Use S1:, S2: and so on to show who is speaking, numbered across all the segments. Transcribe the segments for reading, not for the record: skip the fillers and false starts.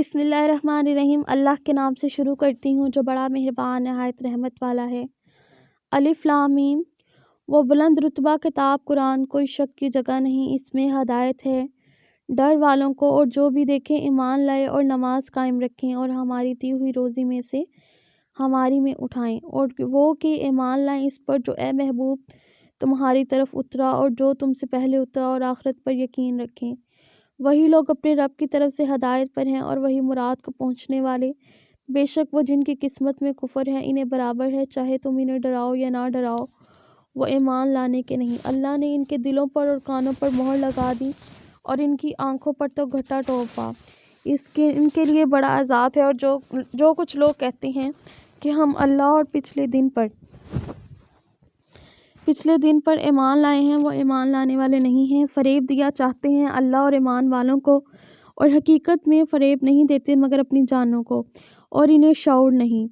S1: بسم اللہ الرحمن الرحیم۔ اللہ کے نام سے شروع کرتی ہوں جو بڑا مہربان نہایت رحمت والا ہے۔ الف لام میم۔ وہ بلند رتبہ کتاب قرآن کوئی شک کی جگہ نہیں، اس میں ہدایت ہے ڈر والوں کو، اور جو بھی دیکھیں ایمان لائے اور نماز قائم رکھیں اور ہماری دی ہوئی روزی میں سے ہماری میں اٹھائیں، اور وہ کہ ایمان لائیں اس پر جو اے محبوب تمہاری طرف اترا اور جو تم سے پہلے اترا، اور آخرت پر یقین رکھیں۔ وہی لوگ اپنے رب کی طرف سے ہدایت پر ہیں اور وہی مراد کو پہنچنے والے۔ بے شک وہ جن کی قسمت میں کفر ہے انہیں برابر ہے، چاہے تم انہیں ڈراؤ یا نہ ڈراؤ، وہ ایمان لانے کے نہیں۔ اللہ نے ان کے دلوں پر اور کانوں پر مہر لگا دی اور ان کی آنکھوں پر تو گھٹا ٹوپا، ان کے لیے بڑا عذاب ہے۔ اور جو کچھ لوگ کہتے ہیں کہ ہم اللہ اور پچھلے دن پر ایمان لائے ہیں، وہ ایمان لانے والے نہیں ہیں، فریب دیا چاہتے ہیں اللہ اور ایمان والوں کو، اور حقیقت میں فریب نہیں دیتے مگر اپنی جانوں کو، اور انہیں شعور نہیں۔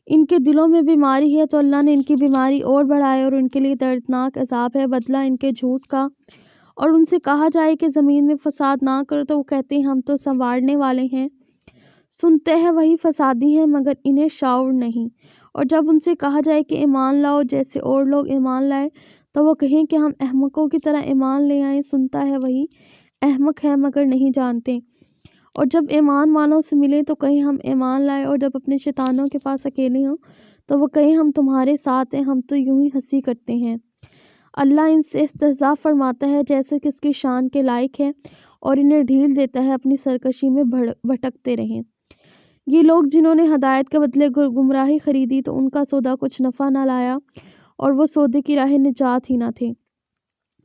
S1: ان کے دلوں میں بیماری ہے تو اللہ نے ان کی بیماری اور بڑھائے، اور ان کے لیے دردناک عذاب ہے بدلہ ان کے جھوٹ کا۔ اور ان سے کہا جائے کہ زمین میں فساد نہ کرو تو وہ کہتے ہیں ہم تو سنوارنے والے ہیں، سنتے ہیں وہی فسادی ہیں مگر انہیں شعور نہیں۔ اور جب ان سے کہا جائے کہ ایمان لاؤ جیسے اور لوگ ایمان لائے تو وہ کہیں کہ ہم احمقوں کی طرح ایمان لے آئیں، سنتا ہے وہی احمق ہے مگر نہیں جانتے۔ اور جب ایمان والوں سے ملے تو کہیں ہم ایمان لائے، اور جب اپنے شیطانوں کے پاس اکیلے ہوں تو وہ کہیں ہم تمہارے ساتھ ہیں، ہم تو یوں ہی ہنسی کرتے ہیں۔ اللہ ان سے استہزاء فرماتا ہے جیسے کہ اس کی شان کے لائق ہے، اور انہیں ڈھیل دیتا ہے اپنی سرکشی میں بھٹکتے رہیں۔ یہ لوگ جنہوں نے ہدایت کے بدلے گمراہی خریدی تو ان کا سودا کچھ نفع نہ لایا، اور وہ سودے کی راہ نجات ہی نہ تھے۔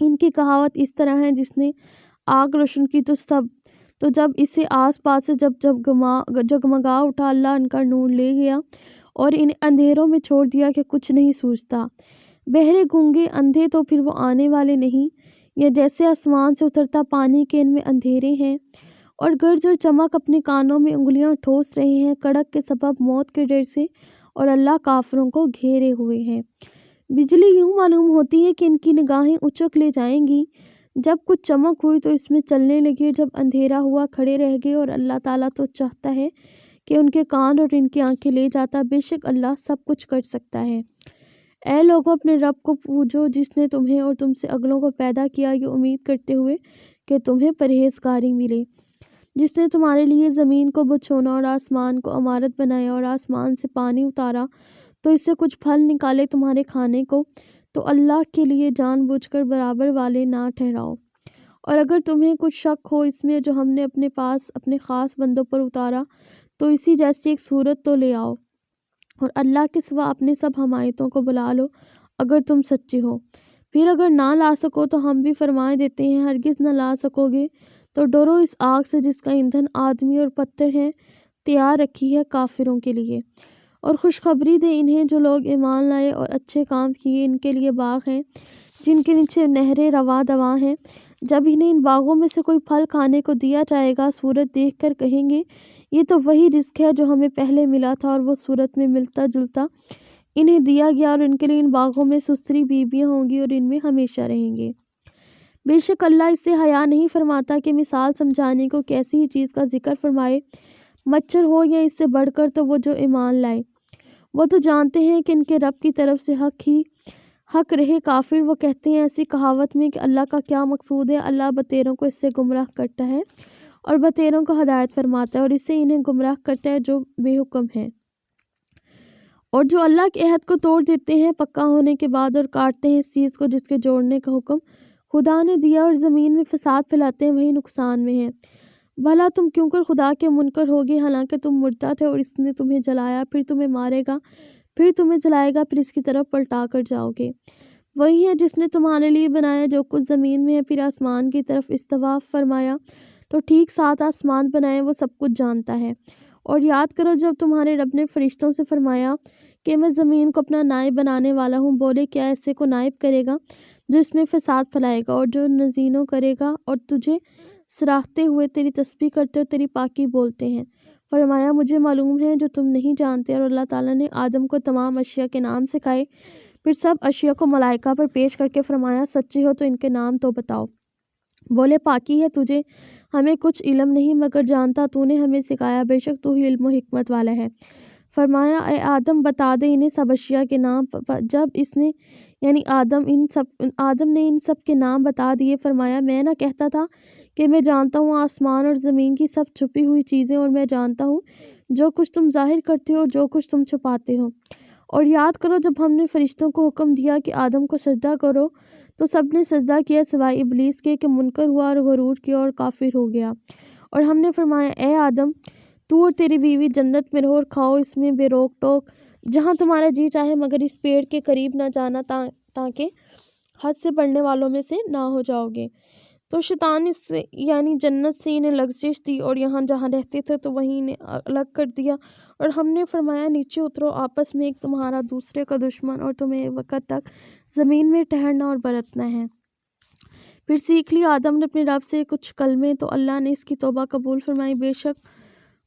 S1: ان کی کہاوت اس طرح ہے جس نے آگ روشن کی تو جب اسے آس پاس سے جگمگا اٹھا، اللہ ان کا نور لے گیا اور انہیں اندھیروں میں چھوڑ دیا کہ کچھ نہیں سوچتا۔ بہرے گونگے اندھے تو پھر وہ آنے والے نہیں، یا جیسے آسمان سے اترتا پانی کے ان میں اندھیرے ہیں، اور گرج اور چمک اپنے کانوں میں انگلیاں ٹھوس رہے ہیں کڑک کے سبب موت کے ڈر سے، اور اللہ کافروں کو گھیرے ہوئے ہیں۔ بجلی یوں معلوم ہوتی ہے کہ ان کی نگاہیں اچک لے جائیں گی، جب کچھ چمک ہوئی تو اس میں چلنے لگے، جب اندھیرا ہوا کھڑے رہ گئے، اور اللہ تعالیٰ تو چاہتا ہے کہ ان کے کان اور ان کی آنکھیں لے جاتا، بے شک اللہ سب کچھ کر سکتا ہے۔ اے لوگوں اپنے رب کو پوجو جس نے تمہیں اور تم سے اگلوں کو پیدا کیا، یہ امید کرتے ہوئے کہ تمہیں پرہیزگاری ملے، جس نے تمہارے لیے زمین کو بچھونا اور آسمان کو عمارت بنایا، اور آسمان سے پانی اتارا تو اس سے کچھ پھل نکالے تمہارے کھانے کو، تو اللہ کے لیے جان بوجھ کر برابر والے نہ ٹھہراؤ۔ اور اگر تمہیں کچھ شک ہو اس میں جو ہم نے اپنے پاس اپنے خاص بندوں پر اتارا، تو اسی جیسی ایک صورت تو لے آؤ، اور اللہ کے سوا اپنے سب حمایتوں کو بلا لو اگر تم سچے ہو۔ پھر اگر نہ لا سکو تو ہم بھی فرمائے دیتے ہیں، ہرگز نہ لا سکو گے تو ڈرو اس آگ سے جس کا ایندھن آدمی اور پتھر ہے، تیار رکھی ہے کافروں کے لیے۔ اور خوشخبری دے انہیں جو لوگ ایمان لائے اور اچھے کام کیے، ان کے لیے باغ ہیں جن کے نیچے نہریں رواں دواں ہیں۔ جب انہیں ان باغوں میں سے کوئی پھل کھانے کو دیا جائے گا، صورت دیکھ کر کہیں گے یہ تو وہی رزق ہے جو ہمیں پہلے ملا تھا، اور وہ صورت میں ملتا جلتا انہیں دیا گیا، اور ان کے لیے ان باغوں میں سستری بیویاں ہوں گی اور ان میں ہمیشہ رہیں گے۔ بے شک اللہ اس سے حیا نہیں فرماتا کہ مثال سمجھانے کو کیسی ہی چیز کا ذکر فرمائے، مچھر ہو یا اس سے بڑھ کر، تو وہ جو ایمان لائے وہ تو جانتے ہیں کہ ان کے رب کی طرف سے حق رہے۔ کافر وہ کہتے ہیں ایسی کہاوت میں کہ اللہ کا کیا مقصود ہے، اللہ بتیروں کو اس سے گمراہ کرتا ہے اور بتیروں کو ہدایت فرماتا ہے، اور اس سے انہیں گمراہ کرتا ہے جو بے حکم ہیں، اور جو اللہ کے عہد کو توڑ دیتے ہیں پکا ہونے کے بعد، اور کاٹتے ہیں اس چیز کو جس کے جوڑنے کا حکم خدا نے دیا، اور زمین میں فساد پھیلاتے ہیں، وہی نقصان میں ہیں۔ بھلا تم کیوں کر خدا کے منکر ہوگے، حالانکہ تم مردہ تھے، اور اس نے تمہیں جلایا، پھر تمہیں مارے گا، پھر تمہیں جلائے گا، پھر اس کی طرف پلٹا کر جاؤ گے۔ وہی ہے جس نے تمہارے لیے بنایا جو کچھ زمین میں ہے، پھر آسمان کی طرف استوا فرمایا تو ٹھیک 7 آسمان بنائے، وہ سب کچھ جانتا ہے۔ اور یاد کرو جب تمہارے رب نے فرشتوں سے فرمایا کہ میں زمین کو اپنا نائب بنانے والا ہوں، بولے کیا ایسے کو نائب کرے گا جو اس میں فساد پھیلائے گا اور جو نزینوں کرے گا اور تجھے سراہتے ہوئے تیری تسبیح کرتے اور تیری پاکی بولتے ہیں؟ فرمایا مجھے معلوم ہے جو تم نہیں جانتے۔ اور اللہ تعالیٰ نے آدم کو تمام اشیاء کے نام سکھائے، پھر سب اشیاء کو ملائکہ پر پیش کر کے فرمایا سچے ہو تو ان کے نام تو بتاؤ۔ بولے پاکی ہے تجھے، ہمیں کچھ علم نہیں مگر جانتا تو نے ہمیں سکھایا، بے شک تو ہی علم و حکمت والا ہے۔ فرمایا اے آدم بتا دے انہیں سب اشیاء کے نام۔ جب اس نے یعنی آدم نے ان سب کے نام بتا دیے، فرمایا میں نہ کہتا تھا کہ میں جانتا ہوں آسمان اور زمین کی سب چھپی ہوئی چیزیں، اور میں جانتا ہوں جو کچھ تم ظاہر کرتے ہو اور جو کچھ تم چھپاتے ہو۔ اور یاد کرو جب ہم نے فرشتوں کو حکم دیا کہ آدم کو سجدہ کرو تو سب نے سجدہ کیا سوائے ابلیس کے کہ منکر ہوا اور غرور کیا اور کافر ہو گیا۔ اور ہم نے فرمایا اے آدم تو اور تیری بیوی جنت میں رہو اور کھاؤ اس میں بے روک ٹوک جہاں تمہارا جی چاہے، مگر اس پیڑ کے قریب نہ جانا تاکہ حد سے بڑھنے والوں میں سے نہ ہو جاؤ گے۔ تو شیطان اس سے یعنی جنت سے انہیں لغزش دی اور یہاں جہاں رہتے تھے تو وہیں انہیں الگ کر دیا، اور ہم نے فرمایا نیچے اترو، آپس میں ایک تمہارا دوسرے کا دشمن اور تمہیں ایک وقت تک زمین میں ٹھہرنا اور برتنا ہے۔ پھر سیکھ لی آدم نے اپنے رب سے کچھ کلمے تو اللہ نے اس کی توبہ قبول فرمائی، بے شک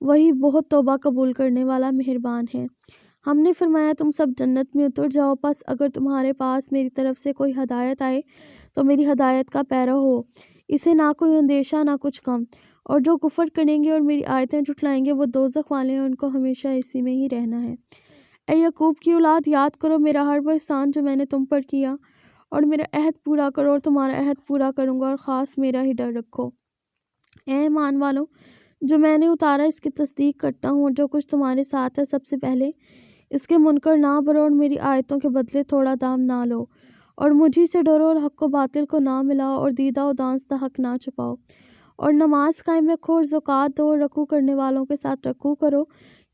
S1: وہی بہت توبہ قبول کرنے والا مہربان ہے۔ ہم نے فرمایا تم سب جنت میں اتر جاؤ، پس اگر تمہارے پاس میری طرف سے کوئی ہدایت آئے تو میری ہدایت کا پیرو ہو، اسے نہ کوئی اندیشہ نہ کچھ غم، اور جو کفر کریں گے اور میری آیتیں جھٹلائیں گے وہ دوزخ والے ہیں، ان کو ہمیشہ اسی میں ہی رہنا ہے۔ اے یعقوب کی اولاد یاد کرو میرا ہر وہ احسان جو میں نے تم پر کیا، اور میرا عہد پورا کرو اور تمہارا عہد پورا کروں گا، اور خاص میرا ہی ڈر رکھو۔ اے ایمان والو جو میں نے اتارا اس کی تصدیق کرتا ہوں، اور جو کچھ تمہارے ساتھ ہے سب سے پہلے اس کے منکر نہ بنو اور میری آیتوں کے بدلے تھوڑا دام نہ لو، اور مجھی سے ڈرو اور حق و باطل کو نہ ملاؤ اور دیدہ و دانستہ حق نہ چھپاؤ، اور نماز قائم رکھو اور زکوٰۃ دو اور رکوع کرنے والوں کے ساتھ رکوع کرو۔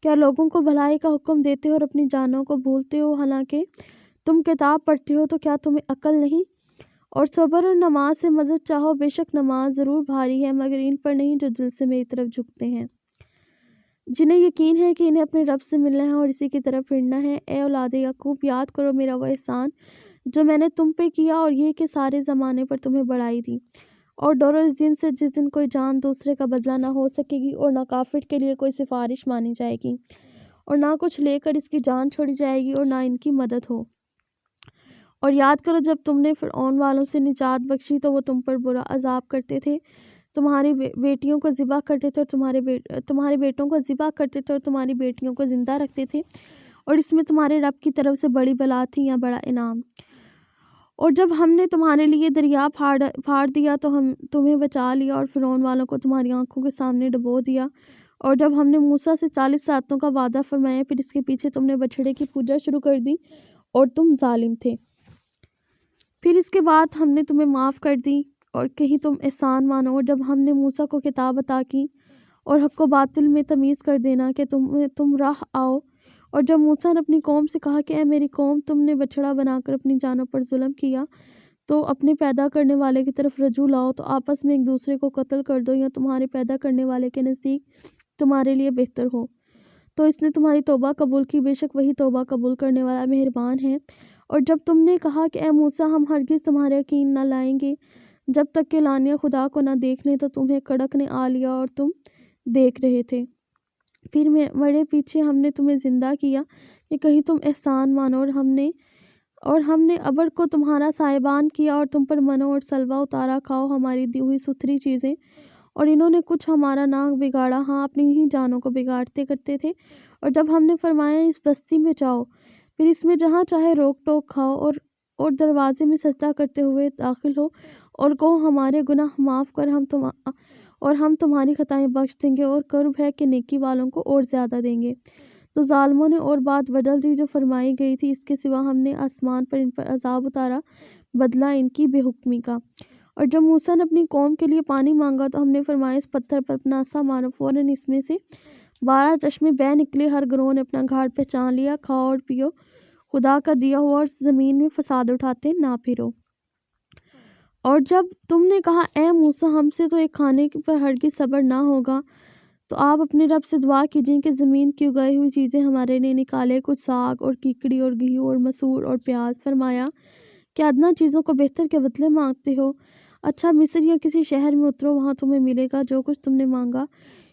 S1: کیا لوگوں کو بھلائی کا حکم دیتے ہو اور اپنی جانوں کو بھولتے ہو، حالانکہ تم کتاب پڑھتے ہو، تو کیا تمہیں عقل نہیں؟ اور صبر اور نماز سے مدد چاہو، بے شک نماز ضرور بھاری ہے مگر ان پر نہیں جو دل سے میری طرف جھکتے ہیں، جنہیں یقین ہے کہ انہیں اپنے رب سے ملنا ہے اور اسی کی طرف پھرنا ہے۔ اے اولاد یعقوب یاد کرو میرا وہ احسان جو میں نے تم پہ کیا، اور یہ کہ سارے زمانے پر تمہیں بڑائی دی، اور ڈرو اس دن سے جس دن کوئی جان دوسرے کا بدلہ نہ ہو سکے گی، اور نہ کافر کے لیے کوئی سفارش مانی جائے گی، اور نہ کچھ لے کر اس کی جان چھوڑی جائے گی، اور نہ ان کی مدد ہو۔ اور یاد کرو جب تم نے فرعون والوں سے نجات بخشی تو وہ تم پر برا عذاب کرتے تھے، تمہاری بیٹیوں کو ذبح کرتے تھے اور تمہارے بیٹوں کو ذبح کرتے تھے اور تمہاری بیٹیوں کو زندہ رکھتے تھے، اور اس میں تمہارے رب کی طرف سے بڑی بلا تھی یا بڑا انعام۔ اور جب ہم نے تمہارے لیے دریا پھاڑ دیا تو ہم تمہیں بچا لیا اور فرعون والوں کو تمہاری آنکھوں کے سامنے ڈبو دیا، اور جب ہم نے موسیٰ سے 40 راتوں کا وعدہ فرمایا پھر اس کے پیچھے تم نے بچھڑے کی پوجا شروع کر دی اور تم ظالم تھے، پھر اس کے بعد ہم نے تمہیں معاف کر دی اور کہیں تم احسان مانو، اور جب ہم نے موسیٰ کو کتاب عطا کی اور حق و باطل میں تمیز کر دینا کہ تم راہ آؤ، اور جب موسیٰ نے اپنی قوم سے کہا کہ اے میری قوم تم نے بچھڑا بنا کر اپنی جانوں پر ظلم کیا تو اپنے پیدا کرنے والے کی طرف رجوع لاؤ، تو آپس میں ایک دوسرے کو قتل کر دو یا تمہارے پیدا کرنے والے کے نزدیک تمہارے لیے بہتر ہو، تو اس نے تمہاری توبہ قبول کی، بے شک وہی توبہ قبول کرنے والا مہربان ہے۔ اور جب تم نے کہا کہ اے موسیٰ ہم ہرگز تمہارے یقین نہ لائیں گے جب تک کہ لانیہ خدا کو نہ دیکھ لیں، تو تمہیں کڑک نے آ لیا اور تم دیکھ رہے تھے، پھر مرے پیچھے ہم نے تمہیں زندہ کیا کہ کہیں تم احسان مانو، اور ہم نے ابر کو تمہارا سائبان کیا اور تم پر منو اور سلوہ اتارا، کھاؤ ہماری دی ہوئی ستھری چیزیں، اور انہوں نے کچھ ہمارا نام بگاڑا، ہاں اپنی ہی جانوں کو بگاڑتے کرتے تھے۔ اور جب ہم نے فرمایا اس بستی میں جاؤ، پھر اس میں جہاں چاہے روک ٹوک کھاؤ، اور دروازے میں سجدہ کرتے ہوئے داخل ہو، اور کہو ہمارے گناہ معاف کر اور ہم تمہاری خطائیں بخش دیں گے، اور قرب ہے کہ نیکی والوں کو اور زیادہ دیں گے۔ تو ظالموں نے اور بات بدل دی جو فرمائی گئی تھی، اس کے سوا ہم نے آسمان پر ان پر عذاب اتارا بدلہ ان کی بے حکمی کا۔ اور جب موسیٰ نے اپنی قوم کے لیے پانی مانگا تو ہم نے فرمایا اس پتھر پر اپنا عصا مارو، فوراً اس میں سے 12 چشمے بہہ نکلے، ہر گروہ نے اپنا گھاٹ پہچان لیا، کھاؤ اور پیو خدا کا دیا ہوا اور زمین میں فساد اٹھاتے نہ پھرو۔ اور جب تم نے کہا اے موسیٰ ہم سے تو ایک کھانے پر ہرگز صبر نہ ہوگا، تو آپ اپنے رب سے دعا کیجئے کہ زمین کی اگائی ہوئی چیزیں ہمارے لیے نکالے، کچھ ساگ اور ککڑی اور گیہوں اور مسور اور پیاز۔ فرمایا کہ ادنیٰ چیزوں کو بہتر کے بدلے مانگتے ہو، اچھا مصر یا کسی شہر میں اترو، وہاں تمہیں ملے گا جو کچھ تم نے مانگا۔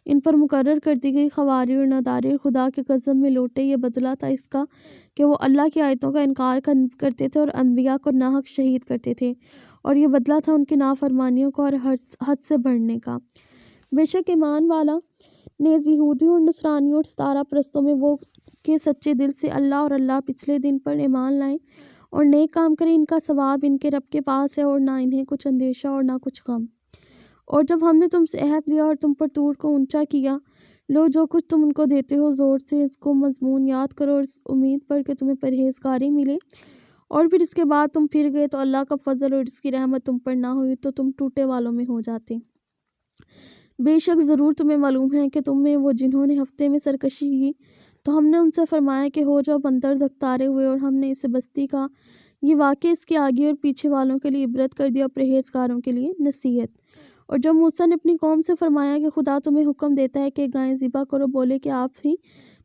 S1: ان پر مقرر کر دی گئی خواری اور ناداری اور خدا کے غضب میں لوٹے، یہ بدلہ تھا اس کا کہ وہ اللہ کی آیتوں کا انکار کرتے تھے اور انبیاء کو ناحق شہید کرتے تھے، اور یہ بدلہ تھا ان کی نافرمانیوں کا اور حد سے بڑھنے کا۔ بے شک ایمان والا نیز یہودیوں اور نصرانیوں اور ستارہ پرستوں میں وہ کہ سچے دل سے اللہ اور اللہ پچھلے دن پر ایمان لائیں اور نیک کام کریں، ان کا ثواب ان کے رب کے پاس ہے اور نہ انہیں کچھ اندیشہ اور نہ کچھ غم۔ اور جب ہم نے تم سے عہد لیا اور تم پر طور کو اونچا کیا، لو جو کچھ تم ان کو دیتے ہو زور سے اس کو مضمون یاد کرو اور اس امید پر کہ تمہیں پرہیزگاری ملے، اور پھر اس کے بعد تم پھر گئے تو اللہ کا فضل اور اس کی رحمت تم پر نہ ہوئی تو تم ٹوٹے والوں میں ہو جاتے۔ بے شک ضرور تمہیں معلوم ہے کہ تم میں وہ جنہوں نے ہفتے میں سرکشی کی تو ہم نے ان سے فرمایا کہ ہو جاؤ بندر دھکتارے ہوئے، اور ہم نے اسے بستی کا یہ واقعہ اس کے آگے اور پیچھے والوں کے لیے عبرت کر دیا اور پرہیزگاروں کے لیے نصیحت۔ اور جب موسیٰ نے اپنی قوم سے فرمایا کہ خدا تمہیں حکم دیتا ہے کہ گائیں ذبح کرو، بولے کہ آپ ہی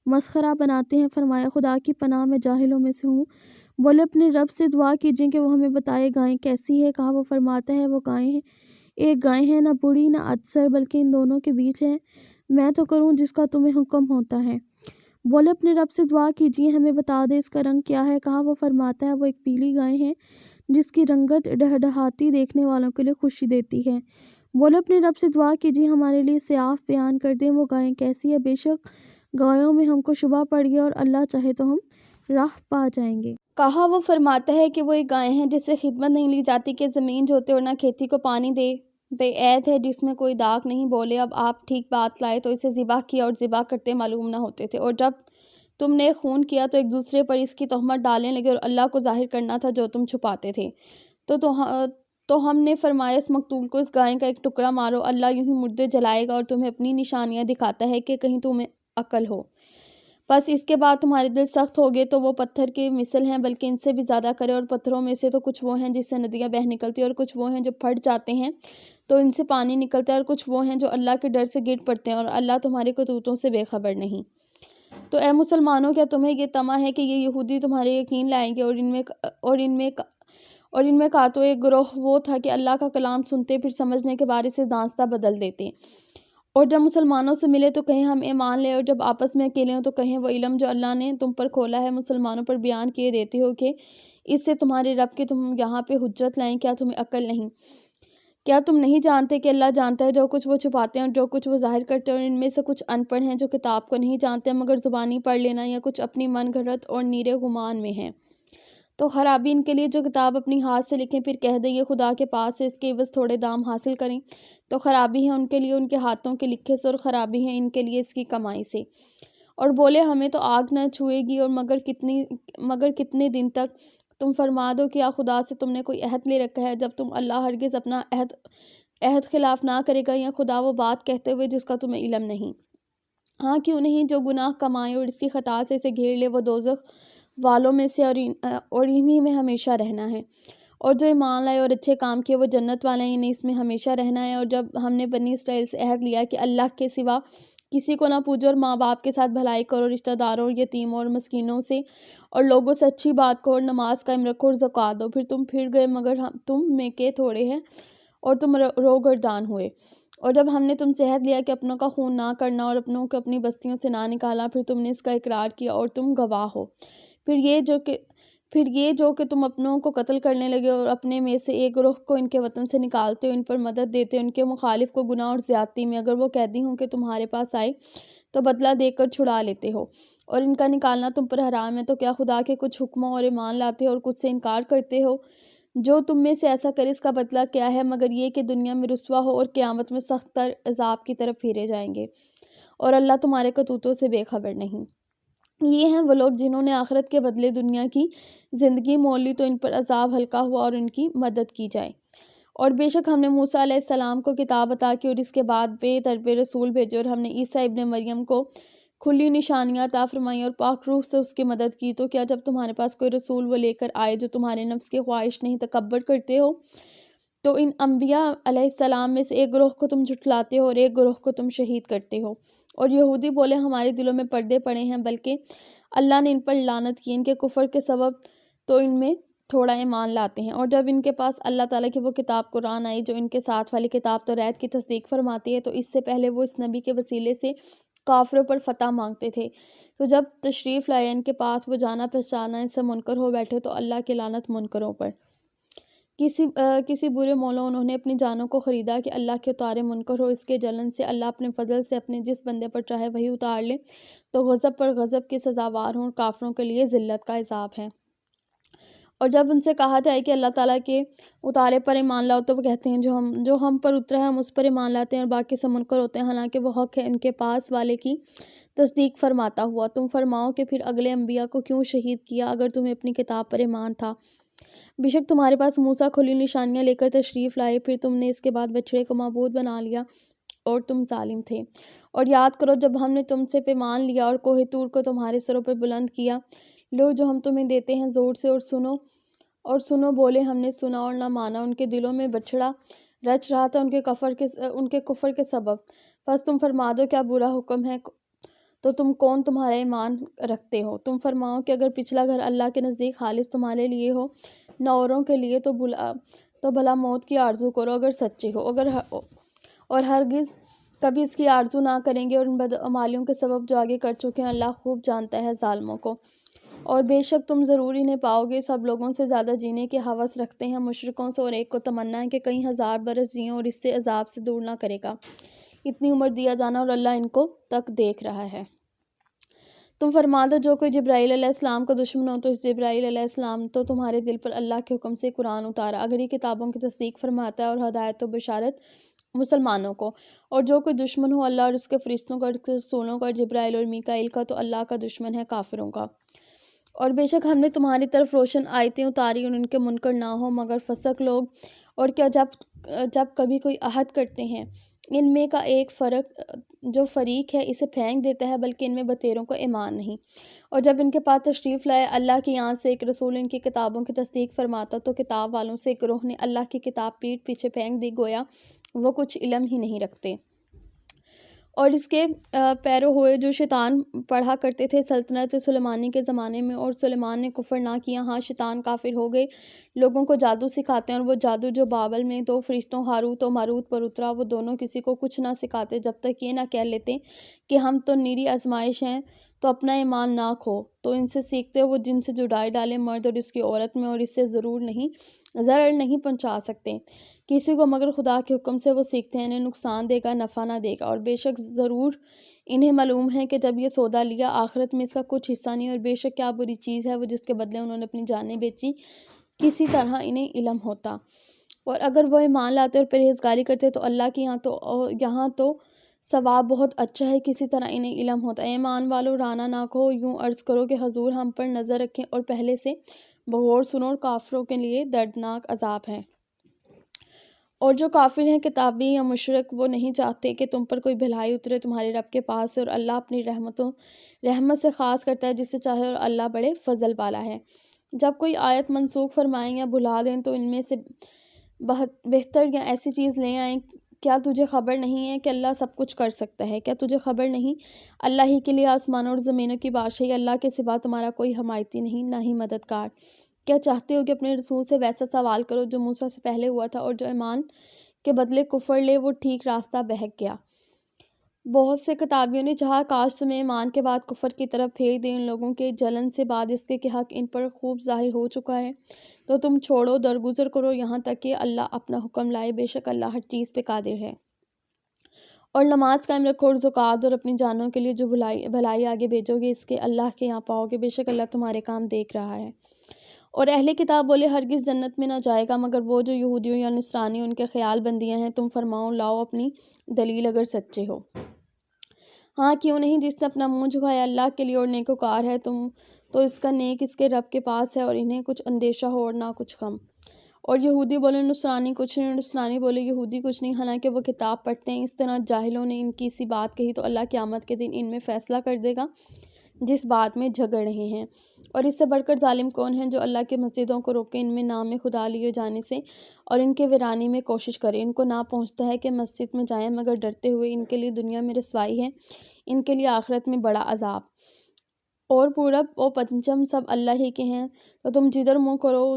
S1: مسخرہ بناتے ہیں، فرمایا خدا کی پناہ میں جاہلوں میں سے ہوں۔ بولے اپنے رب سے دعا کیجئے کہ وہ ہمیں بتائے گائیں کیسی ہے، کہا وہ فرماتا ہے وہ گائیں ہیں، ایک گائے ہے نہ بوڑھی نہ ادسر بلکہ ان دونوں کے بیچ ہے، میں تو کروں جس کا تمہیں حکم ہوتا ہے۔ بولے اپنے رب سے دعا کیجئے ہمیں بتا دے اس کا رنگ کیا ہے، کہا وہ فرماتا ہے وہ ایک پیلی گائے ہے جس کی رنگت ڈہڈہاتی دیکھنے والوں کے لیے خوشی دیتی ہے۔ بولے اپنے رب سے دعا کیجئے ہمارے لیے صاف بیان کر دیں وہ گائیں کیسی ہے، بے شک گایوں میں ہم کو شبہ پڑ گیا اور اللہ چاہے تو ہم راہ پا جائیں گے۔
S2: کہا وہ فرماتا ہے کہ وہ ایک گائے ہیں جس سے خدمت نہیں لی جاتی کہ زمین جوتے اور نہ کھیتی کو پانی دے، بے عیب ہے جس میں کوئی داغ نہیں۔ بولے اب آپ ٹھیک بات لائے تو اسے ذبح کیا، اور ذبح کرتے معلوم نہ ہوتے تھے، اور جب تم نے خون کیا تو ایک دوسرے پر اس کی تہمت ڈالنے لگے، اور اللہ کو ظاہر کرنا تھا جو تم چھپاتے تھے۔ تو ہم نے فرمایا اس مقتول کو اس گائے کا ایک ٹکڑا مارو، اللہ یوں ہی مردے جلائے گا اور تمہیں اپنی نشانیاں دکھاتا ہے کہ کہیں تمہیں عقل ہو۔ بس اس کے بعد تمہارے دل سخت ہو گئے تو وہ پتھر کے مثل ہیں بلکہ ان سے بھی زیادہ کرے، اور پتھروں میں سے تو کچھ وہ ہیں جس سے ندیاں بہہ نکلتی ہیں، اور کچھ وہ ہیں جو پھٹ جاتے ہیں تو ان سے پانی نکلتا ہے، اور کچھ وہ ہیں جو اللہ کے ڈر سے گر پڑتے ہیں، اور اللہ تمہارے کرتوتوں سے بے خبر نہیں۔ تو اے مسلمانوں کیا تمہیں یہ طمع ہے کہ یہ یہودی تمہارے یقین لائیں گے؟ اور ان میں کا تو ایک گروہ وہ تھا کہ اللہ کا کلام سنتے پھر سمجھنے کے بارے سے دانستہ بدل دیتے، اور جب مسلمانوں سے ملے تو کہیں ہم ایمان لے، اور جب آپس میں اکیلے ہوں تو کہیں وہ علم جو اللہ نے تم پر کھولا ہے مسلمانوں پر بیان کیے دیتے ہو کہ اس سے تمہارے رب کے تم یہاں پہ حجت لائیں، کیا تمہیں عقل نہیں؟ کیا تم نہیں جانتے کہ اللہ جانتا ہے جو کچھ وہ چھپاتے ہیں اور جو کچھ وہ ظاہر کرتے ہیں؟ اور ان میں سے کچھ ان پڑھ ہیں جو کتاب کو نہیں جانتے مگر زبانی پڑھ لینا، یا کچھ اپنی من گھڑت اور نیرے گمان میں ہیں۔ تو خرابی ان کے لیے جو کتاب اپنی ہاتھ سے لکھیں پھر کہہ دیں یہ خدا کے پاس سے اس کے عوض تھوڑے دام حاصل کریں، تو خرابی ہے ان کے لیے ان کے ہاتھوں کے لکھے سے، اور خرابی ہے ان کے لیے اس کی کمائی سے۔ اور بولے ہمیں تو آگ نہ چھوئے گی، اور مگر کتنے دن تک؟ تم فرما دو کہ خدا سے تم نے کوئی عہد لے رکھا ہے، جب تم اللہ ہرگز اپنا عہد خلاف نہ کرے گا، یا خدا وہ بات کہتے ہوئے جس کا تمہیں علم نہیں۔ ہاں کیوں نہیں، جو گناہ کمائے اور اس کی خطا سے اسے گھیر لے وہ دوزخ والوں میں سے اور انہی میں ہمیشہ رہنا ہے، اور جو ایمان لائے اور اچھے کام کیے وہ جنت والے ہیں، انہیں اس میں ہمیشہ رہنا ہے۔ اور جب ہم نے بنی اسرائیل سے عہد لیا کہ اللہ کے سوا کسی کو نہ پوجو، اور ماں باپ کے ساتھ بھلائی کرو، رشتہ داروں اور یتیموں اور مسکینوں سے اور لوگوں سے اچھی بات کہو، اور نماز قائم رکھو اور زکوٰۃ دو، پھر تم پھر گئے مگر تم میں کے تھوڑے ہیں اور تم روگردان ہوئے۔ اور جب ہم نے تم سے عہد لیا کہ اپنوں کا خون نہ کرنا اور اپنوں کو اپنی بستیوں سے نہ نکالا، پھر تم نے اس کا اقرار کیا اور تم گواہ ہو۔ پھر یہ جو کہ تم اپنوں کو قتل کرنے لگے اور اپنے میں سے ایک گروہ کو ان کے وطن سے نکالتے ہو، ان پر مدد دیتے ہو ان کے مخالف کو گناہ اور زیادتی میں، اگر وہ قیدی ہوں کہ تمہارے پاس آئے تو بدلہ دے کر چھڑا لیتے ہو، اور ان کا نکالنا تم پر حرام ہے، تو کیا خدا کے کچھ حکموں اور ایمان لاتے ہو اور کچھ سے انکار کرتے ہو؟ جو تم میں سے ایسا کرے اس کا بدلہ کیا ہے مگر یہ کہ دنیا میں رسوا ہو اور قیامت میں سخت تر عذاب کی طرف پھیرے جائیں گے، اور اللہ تمہارے کرتوتوں سے بے خبر نہیں۔ یہ ہیں وہ لوگ جنہوں نے آخرت کے بدلے دنیا کی زندگی مول لی تو ان پر عذاب ہلکا ہوا اور ان کی مدد کی جائے۔ اور بے شک ہم نے موسیٰ علیہ السلام کو کتاب عطا کی اور اس کے بعد بے تربیت رسول بھیجے، اور ہم نے عیسیٰ ابن مریم کو کھلی نشانیاں عطا فرمائیں اور پاک روح سے اس کی مدد کی۔ تو کیا جب تمہارے پاس کوئی رسول وہ لے کر آئے جو تمہارے نفس کی خواہش نہیں تکبر کرتے ہو، تو ان انبیاء علیہ السلام میں سے ایک گروہ کو تم جھٹلاتے ہو اور ایک گروہ کو تم شہید کرتے ہو۔ اور یہودی بولے ہمارے دلوں میں پردے پڑے ہیں، بلکہ اللہ نے ان پر لعنت کی، ان کے کفر کے سبب تو ان میں تھوڑا ایمان لاتے ہیں۔ اور جب ان کے پاس اللہ تعالیٰ کی وہ کتاب قرآن آئی جو ان کے ساتھ والی کتاب توریت کی تصدیق فرماتی ہے، تو اس سے پہلے وہ اس نبی کے وسیلے سے کافروں پر فتح مانگتے تھے، تو جب تشریف لائے ان کے پاس وہ جانا پہچانا ان سے منکر ہو بیٹھے، تو اللہ کی لعنت منکروں پر۔ کسی برے مولا انہوں نے اپنی جانوں کو خریدا کہ اللہ کے اتارے منکر ہو، اس کے جلن سے اللہ اپنے فضل سے اپنے جس بندے پر چاہے وہی اتار لے تو غضب پر غضب کی سزاوار ہوں، اور کافروں کے لیے ذلت کا عذاب ہے۔ اور جب ان سے کہا جائے کہ اللہ تعالیٰ کے اتارے پر ایمان لاؤ تو وہ کہتے ہیں جو ہم پر اترا ہے ہم اس پر ایمان لاتے ہیں، اور باقی سے منکر ہوتے ہیں، حالانکہ وہ حق ہے ان کے پاس والے کی تصدیق فرماتا ہوا۔ تم فرماؤ کہ پھر اگلے انبیاء کو کیوں شہید کیا اگر تمہیں اپنی کتاب پر ایمان تھا؟ بے شک تمہارے پاس موسیٰ کھلی نشانیاں لے کر تشریف لائے، پھر تم نے اس کے بعد بچڑے کو معبود بنا لیا اور تم ظالم تھے۔ اور یاد کرو جب ہم نے تم سے پیمان لیا اور کوہ طور کو تمہارے سروں پر بلند کیا، لو جو ہم تمہیں دیتے ہیں زور سے اور سنو بولے ہم نے سنا اور نہ مانا، ان کے دلوں میں بچڑا رچ رہا تھا ان کے کفر کے سبب۔ بس تم فرما دو کیا برا حکم ہے تو تم کون تمہارا ایمان رکھتے ہو؟ تم فرماؤ کہ اگر پچھلا گھر اللہ کے نزدیک خالص تمہارے لیے ہو نہ اوروں کے لیے تو بھلا موت کی آرزو کرو اگر سچے ہو، اور ہرگز کبھی اس کی آرزو نہ کریں گے، اور ان بدعمالیوں کے سبب جو آگے کر چکے ہیں اللہ خوب جانتا ہے ظالموں کو۔ اور بے شک تم ضرور انہیں پاؤ گے سب لوگوں سے زیادہ جینے کے ہوس رکھتے ہیں مشرکوں سے، اور ایک کو تمنا ہے کہ کئی ہزار برس جئیں اور اس سے عذاب سے دور نہ کرے گا اتنی عمر دیا جانا، اور اللہ ان کو تک دیکھ رہا ہے۔ تم فرما دو جو کوئی جبرائیل علیہ السلام کا دشمن ہو تو اس جبرائیل علیہ السلام تو تمہارے دل پر اللہ کے حکم سے قرآن اتارا اگر یہ کتابوں کی تصدیق فرماتا ہے اور ہدایت و بشارت مسلمانوں کو، اور جو کوئی دشمن ہو اللہ اور اس کے فرشتوں کا اور اس کے رسولوں کا اور جبرائیل اور میکائیل کا تو اللہ کا دشمن ہے کافروں کا۔ اور بے شک ہم نے تمہاری طرف روشن آیتیں اتاری اور ان کے منکر نہ ہو مگر فسق لوگ، اور کیا جب کبھی کوئی عہد کرتے ہیں ان میں کا ایک فریق ہے اسے پھینک دیتا ہے، بلکہ ان میں بتیروں کو ایمان نہیں۔ اور جب ان کے پاس تشریف لائے اللہ کی یہاں سے ایک رسول ان کی کتابوں کی تصدیق فرماتا تو کتاب والوں سے ایک گروہ نے اللہ کی کتاب پیٹھ پیچھے پھینک دی گویا وہ کچھ علم ہی نہیں رکھتے۔ اور اس کے پیرو ہوئے جو شیطان پڑھا کرتے تھے سلطنت سلیمانی کے زمانے میں، اور سلیمان نے کفر نہ کیا، ہاں شیطان کافر ہو گئے، لوگوں کو جادو سکھاتے ہیں، اور وہ جادو جو بابل میں 2 فرشتوں ہاروت و ماروت پر اترا وہ دونوں کسی کو کچھ نہ سکھاتے جب تک یہ نہ کہہ لیتے کہ ہم تو نیری آزمائش ہیں تو اپنا ایمان نہ کھو، تو ان سے سیکھتے ہو وہ جن سے جدائی ڈالے مرد اور اس کی عورت میں، اور اس سے ضرر نہیں پہنچا سکتے کسی کو مگر خدا کے حکم سے، وہ سیکھتے ہیں انہیں نقصان دے گا نفع نہ دے گا، اور بے شک ضرور انہیں معلوم ہے کہ جب یہ سودا لیا آخرت میں اس کا کچھ حصہ نہیں، اور بے شک کیا بری چیز ہے وہ جس کے بدلے انہوں نے اپنی جانیں بیچی، کسی طرح انہیں علم ہوتا۔ اور اگر وہ ایمان لاتے اور پرہیزگاری کرتے تو اللہ کے یہاں تو ثواب بہت اچھا ہے، کسی طرح انہیں علم ہوتا۔ ایمان والو رانا نہ کہو، یوں عرض کرو کہ حضور ہم پر نظر رکھیں اور پہلے سے بغور سنو، اور کافروں کے لیے دردناک عذاب ہے۔ اور جو کافر ہیں کتابی یا مشرک وہ نہیں چاہتے کہ تم پر کوئی بھلائی اترے تمہارے رب کے پاس سے، اور اللہ اپنی رحمت سے خاص کرتا ہے جسے چاہے، اور اللہ بڑے فضل والا ہے۔ جب کوئی آیت منسوخ فرمائیں یا بھلا دیں تو ان میں سے بہتر یا ایسی چیز لے آئیں، کیا تجھے خبر نہیں ہے کہ اللہ سب کچھ کر سکتا ہے؟ کیا تجھے خبر نہیں اللہ ہی کے لیے آسمانوں اور زمینوں کی بادشاہی، اللہ کے سوا تمہارا کوئی حمایتی نہیں نہ ہی مددگار۔ کیا چاہتے ہو کہ اپنے رسول سے ویسا سوال کرو جو موسیٰ سے پہلے ہوا تھا، اور جو ایمان کے بدلے کفر لے وہ ٹھیک راستہ بہک گیا۔ بہت سے کتابیوں نے چاہا کاش تمہیں ایمان کے بعد کفر کی طرف پھینک دیں، ان لوگوں کے جلن سے بعد اس کے کہ حق ان پر خوب ظاہر ہو چکا ہے تو تم چھوڑو درگزر کرو یہاں تک کہ اللہ اپنا حکم لائے، بے شک اللہ ہر چیز پہ قادر ہے۔ اور نماز قائم رکھو اور زکوٰۃ اور اپنی جانوں کے لیے جو بھلائی آگے بھیجو گے اس کے اللہ کے یہاں پاؤ گے، بے شک اللہ تمہارے کام دیکھ رہا ہے۔ اور اہل کتاب بولے ہرگز جنت میں نہ جائے گا مگر وہ جو یہودیوں یا نصرانیوں ان کے خیال بندیاں ہیں، تم فرماؤ لاؤ اپنی دلیل اگر سچے ہو۔ ہاں کیوں نہیں، جس نے اپنا منہ جھکایا اللہ کے لیے اور نیکوکار ہے تو اس کا نیک اس کے رب کے پاس ہے، اور انہیں کچھ اندیشہ ہو اور نہ کچھ غم۔ اور یہودی بولے نصرانی کچھ نہیں، اور نصرانی بولے یہودی کچھ نہیں، حالانکہ وہ کتاب پڑھتے ہیں۔ اس طرح جاہلوں نے ان کی سی بات کہی تو اللہ قیامت کے دن ان میں فیصلہ کر دے گا جس بات میں جھگڑ رہے ہیں۔ اور اس سے بڑھ کر ظالم کون ہے جو اللہ کی مسجدوں کو روکے ان میں نام خدا لیے جانے سے، اور ان کے ویرانی میں کوشش کرے۔ ان کو نہ پہنچتا ہے کہ مسجد میں جائیں مگر ڈرتے ہوئے، ان کے لیے دنیا میں رسوائی ہے، ان کے لیے آخرت میں بڑا عذاب۔ اور پورب و پنجم سب اللہ ہی کے ہیں، تو تم جدھر منہ کرو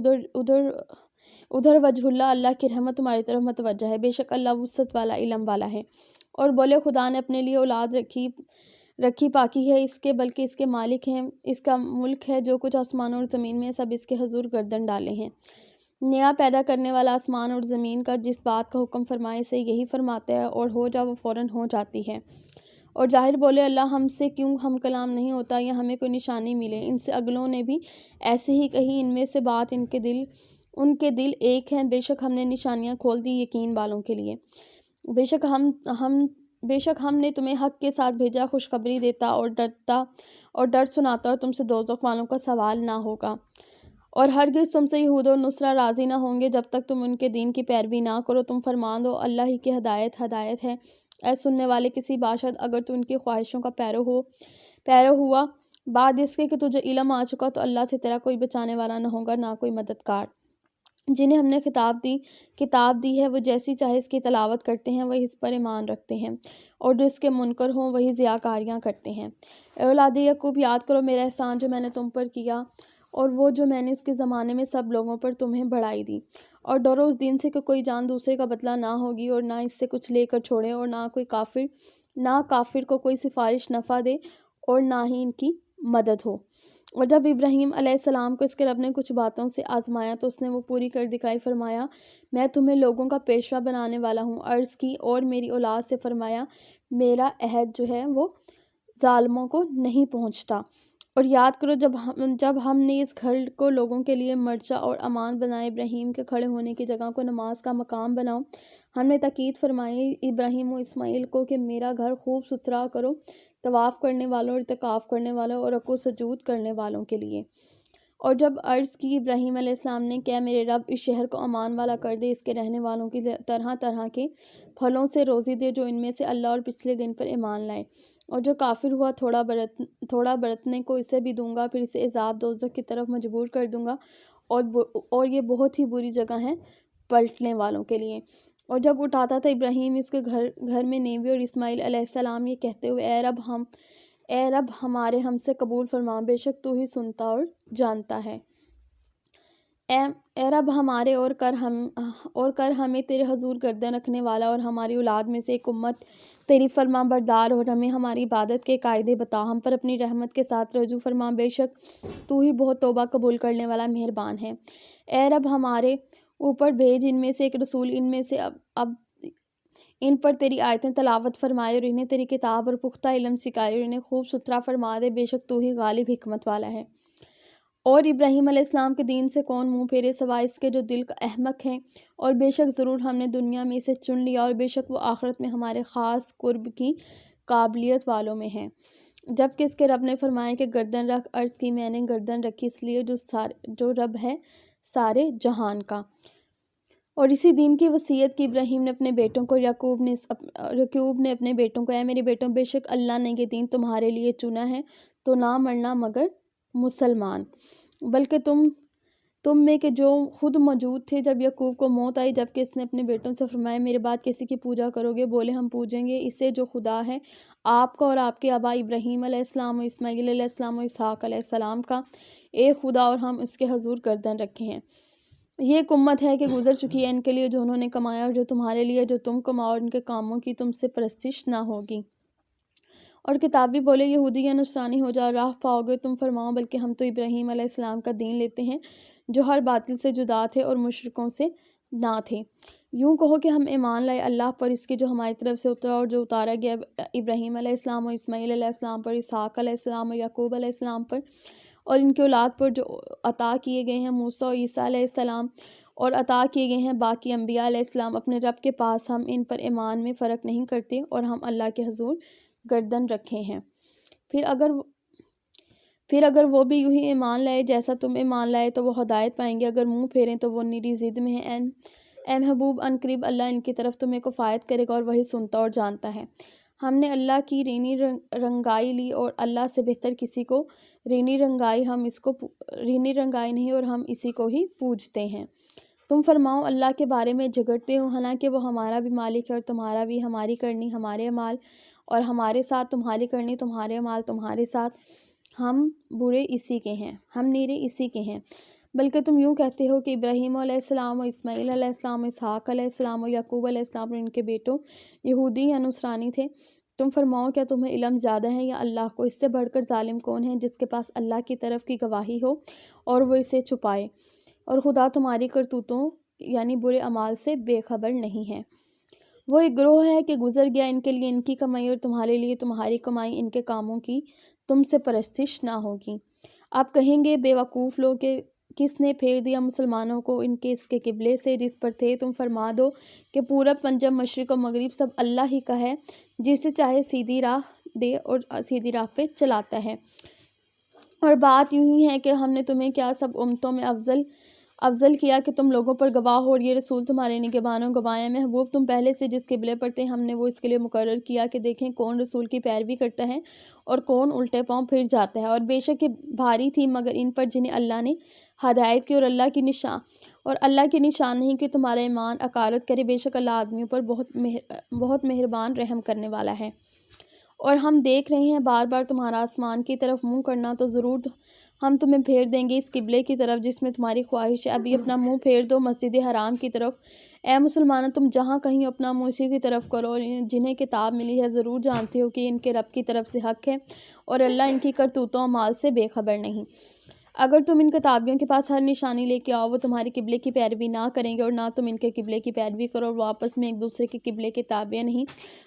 S2: ادھر وجہ اللہ کی رحمت تمہاری طرف متوجہ ہے، بے شک اللہ وسعت والا علم والا ہے۔ اور بولے خدا نے اپنے لیے اولاد رکھی پاکی ہے اس کے، بلکہ اس کے مالک ہیں، اس کا ملک ہے جو کچھ آسمانوں اور زمین میں سب اس کے حضور گردن ڈالے ہیں۔ نیا پیدا کرنے والا آسمان اور زمین کا جس بات کا حکم فرمائے سے یہی فرماتا ہے، اور ہو جا وہ فوراً ہو جاتی ہے۔ اور جاہل بولے اللہ ہم سے کیوں ہم کلام نہیں ہوتا یا ہمیں کوئی نشانی ملے۔ ان سے اگلوں نے بھی ایسے ہی کہی، ان میں سے بات ان کے دل ایک ہیں۔ بے شک ہم نے نشانیاں کھول دی یقین والوں کے لیے۔ بے شک ہم نے تمہیں حق کے ساتھ بھیجا، خوشخبری دیتا اور ڈر سناتا، اور تم سے دوزخ والوں کا سوال نہ ہوگا۔ اور ہرگز تم سے یہود و نصارہ راضی نہ ہوں گے جب تک تم ان کے دین کی پیروی نہ کرو۔ تم فرمان دو اللہ ہی کی ہدایت ہے۔ اے سننے والے کسی باشد اگر تو ان کی خواہشوں کا پیرو ہوا بعد اس کے کہ تجھے علم آ چکا، تو اللہ سے تیرا کوئی بچانے والا نہ ہوگا، نہ کوئی مددگار۔ جنہیں ہم نے کتاب دی ہے وہ جیسی چاہے اس کی تلاوت کرتے ہیں، وہی اس پر ایمان رکھتے ہیں، اور جو اس کے منکر ہوں وہی ضیاءکاریاں کرتے ہیں۔ اے اولاد یعقوب یاد کرو میرا احسان جو میں نے تم پر کیا، اور وہ جو میں نے اس کے زمانے میں سب لوگوں پر تمہیں بڑھائی دی۔ اور ڈرو اس دن سے کہ کوئی جان دوسرے کا بدلہ نہ ہوگی، اور نہ اس سے کچھ لے کر چھوڑے، اور نہ کافر کو کوئی سفارش نفع دے، اور نہ ہی ان کی مدد ہو۔ اور جب ابراہیم علیہ السلام کو اس کے رب نے کچھ باتوں سے آزمایا تو اس نے وہ پوری کر دکھائی۔ فرمایا میں تمہیں لوگوں کا پیشوا بنانے والا ہوں۔ عرض کی اور میری اولاد سے فرمایا میرا عہد جو ہے وہ ظالموں کو نہیں پہنچتا۔ اور یاد کرو جب ہم نے اس گھر کو لوگوں کے لیے مرجع اور امان بنائے، ابراہیم کے کھڑے ہونے کی جگہ کو نماز کا مقام بناؤ۔ ہم نے تاکید فرمائی ابراہیم و اسماعیل کو کہ میرا گھر خوب ستھرا کرو طواف کرنے والوں اور اعتکاف کرنے والوں اور رکوع سجود کرنے والوں کے لیے۔ اور جب عرض کی ابراہیم علیہ السلام نے کہ میرے رب اس شہر کو امان والا کر دے، اس کے رہنے والوں کی طرح طرح کے پھلوں سے روزی دے جو ان میں سے اللہ اور پچھلے دن پر ایمان لائے، اور جو کافر ہوا تھوڑا برتنے کو اسے بھی دوں گا، پھر اسے عذاب دوزخ کی طرف مجبور کر دوں گا، اور یہ بہت ہی بری جگہ ہے پلٹنے والوں کے لیے۔ اور جب اٹھاتا تھا ابراہیم اس کے گھر میں نیوی اور اسماعیل علیہ السلام یہ کہتے ہوئے اے رب ہمارے ہم سے قبول فرما، بے شک تو ہی سنتا اور جانتا ہے۔ اے رب ہمارے اور کر ہمیں تیرے حضور گردن رکھنے والا اور ہماری اولاد میں سے ایک امت تیری فرما بردار، اور ہمیں ہماری عبادت کے قاعدے بتا، ہم پر اپنی رحمت کے ساتھ رجوع فرما، بے شک تو ہی بہت توبہ قبول کرنے والا مہربان ہے۔ اے رب ہمارے اوپر بھیج ان میں سے ایک رسول، ان میں سے اب ان پر تیری آیتیں تلاوت فرمائے، اور انہیں تیری کتاب اور پختہ علم سکھائے، اور انہیں خوب ستھرا فرما دے، بے شک تو ہی غالب حکمت والا ہے۔ اور ابراہیم علیہ السلام کے دین سے کون منہ پھیرے سوائے اس کے جو دل کا احمق ہے، اور بے شک ضرور ہم نے دنیا میں اسے چن لیا، اور بے شک وہ آخرت میں ہمارے خاص قرب کی قابلیت والوں میں ہے۔ جبکہ اس کے رب نے فرمایا کہ گردن رکھ، عرض کی میں نے گردن رکھی اس لیے جو رب ہے سارے جہان کا۔ اور اسی دین کی وصیت کی ابراہیم نے اپنے بیٹوں کو، یعقوب نے اپنے بیٹوں کو، اے میرے بیٹوں بے شک اللہ نے یہ دین تمہارے لیے چنا ہے، تو نہ مرنا مگر مسلمان، بلکہ تم میں کہ جو خود موجود تھے جب یعقوب کو موت آئی، جبکہ اس نے اپنے بیٹوں سے فرمایا میرے بعد کسی کی پوجا کرو گے؟ بولے ہم پوجیں گے اسے جو خدا ہے آپ کا اور آپ کے آبا ابراہیم علیہ السلام و اسماعیل علیہ السلام و اسحاق علیہ السلام کا، ایک خدا، اور ہم اس کے حضور گردن رکھے ہیں۔ یہ ایک امت ہے کہ گزر چکی ہے ان کے لیے جو انہوں نے کمایا، اور جو تمہارے لیے جو تم کماؤ، اور ان کے کاموں کی تم سے پرستش نہ ہوگی۔ اور کتابی بولے یہودی یا نصرانی ہو جا، راہ پاؤ گے، تم فرماؤ بلکہ ہم تو ابراہیم علیہ السلام کا دین لیتے ہیں جو ہر باطل سے جدا تھے اور مشرکوں سے نہ تھے۔ یوں کہو کہ ہم ایمان لائے اللہ پر، اس کی جو ہماری طرف سے اترا اور جو اتارا گیا ابراہیم علیہ السلام و اسماعیل علیہ السلام پر، اسحاق علیہ السلام و یعقوب علیہ السلام پر، اور ان کی اولاد پر جو عطا کیے گئے ہیں موسیٰ و عیسیٰ علیہ السلام، اور عطا کیے گئے ہیں باقی انبیاء علیہ السلام، اپنے رب کے پاس ہم ان پر ایمان میں فرق نہیں کرتے، اور ہم اللہ کے حضور گردن رکھے ہیں۔ پھر اگر وہ بھی یوں ہی ایمان لائے جیسا تم ایمان لائے تو وہ ہدایت پائیں گے، اگر منہ پھیریں تو وہ نیری ضد میں ہیں۔ اے محبوب ان قریب اللہ ان کی طرف تمہیں کفایت کرے گا، اور وہی سنتا اور جانتا ہے۔ ہم نے اللہ کی رینی رنگائی لی، اور اللہ سے بہتر کسی کو رینی رنگائی نہیں، اور ہم اسی کو ہی پوجتے ہیں۔ تم فرماؤ اللہ کے بارے میں جھگڑتے ہو، حالانکہ وہ ہمارا بھی مالک ہے اور تمہارا بھی، ہماری کرنی ہمارے اعمال اور ہمارے ساتھ، تمہاری کرنی تمہارے اعمال تمہارے ساتھ، ہم برے اسی کے ہیں، ہم نیرے اسی کے ہیں۔ بلکہ تم یوں کہتے ہو کہ ابراہیم علیہ السلام و اسماعیل علیہ السلام و اسحاق علیہ السلام و یعقوب علیہ السلام اور ان کے بیٹوں یہودی یا نصرانی تھے۔ تم فرماؤ کیا تمہیں علم زیادہ ہے یا اللہ کو؟ اس سے بڑھ کر ظالم کون ہے جس کے پاس اللہ کی طرف کی گواہی ہو اور وہ اسے چھپائے؟ اور خدا تمہاری کرتوتوں یعنی برے اعمال سے بے خبر نہیں ہے۔ وہ ایک گروہ ہے کہ گزر گیا، ان کے لیے ان کی کمائی اور تمہارے لیے تمہاری کمائی، ان کے کاموں کی تم سے پرستش نہ ہوگی۔ آپ کہیں گے بے وقوف لوگ کہ کس نے پھیر دیا مسلمانوں کو ان کے اس کے قبلے سے جس پر تھے؟ تم فرما دو کہ پورب پنجب مشرق و مغرب سب اللہ ہی کا ہے، جسے چاہے سیدھی راہ دے اور سیدھی راہ پہ چلاتا ہے۔ اور بات یوں ہی ہے کہ ہم نے تمہیں کیا سب امتوں میں افضل کیا کہ تم لوگوں پر گواہ ہو، اور یہ رسول تمہارے نگہبانوں گواہ محبوب تم پہلے سے جس قبلے پر تھے ہم نے وہ اس کے لیے مقرر کیا کہ دیکھیں کون رسول کی پیروی کرتا ہے اور کون الٹے پاؤں پھر جاتا ہے۔ اور بے شک یہ بھاری تھی مگر ان پر جنہیں اللہ نے ہدایت کی، اور اللہ کی نشان نہیں کہ تمہارا ایمان اکارت کرے، بے شک اللہ آدمیوں پر بہت مہربان رحم کرنے والا ہے۔ اور ہم دیکھ رہے ہیں بار بار تمہارا آسمان کی طرف منہ کرنا، تو ضرور ہم تمہیں پھیر دیں گے اس قبلے کی طرف جس میں تمہاری خواہش ہے۔ ابھی اپنا منہ پھیر دو مسجد حرام کی طرف۔ اے مسلمانوں تم جہاں کہیں اپنا منہ اسی کی طرف کرو، اور جنہیں کتاب ملی ہے ضرور جانتے ہو کہ ان کے رب کی طرف سے حق ہے، اور اللہ ان کی کرتوتوں اعمال سے بے خبر نہیں۔ اگر تم ان کتابیوں کے پاس ہر نشانی لے کے آؤ، وہ تمہاری قبلے کی پیروی نہ کریں گے، اور نہ تم ان کے قبلے کی پیروی کرو، اور وہ آپس میں ایک دوسرے کے قبلے کے تابع نہیں۔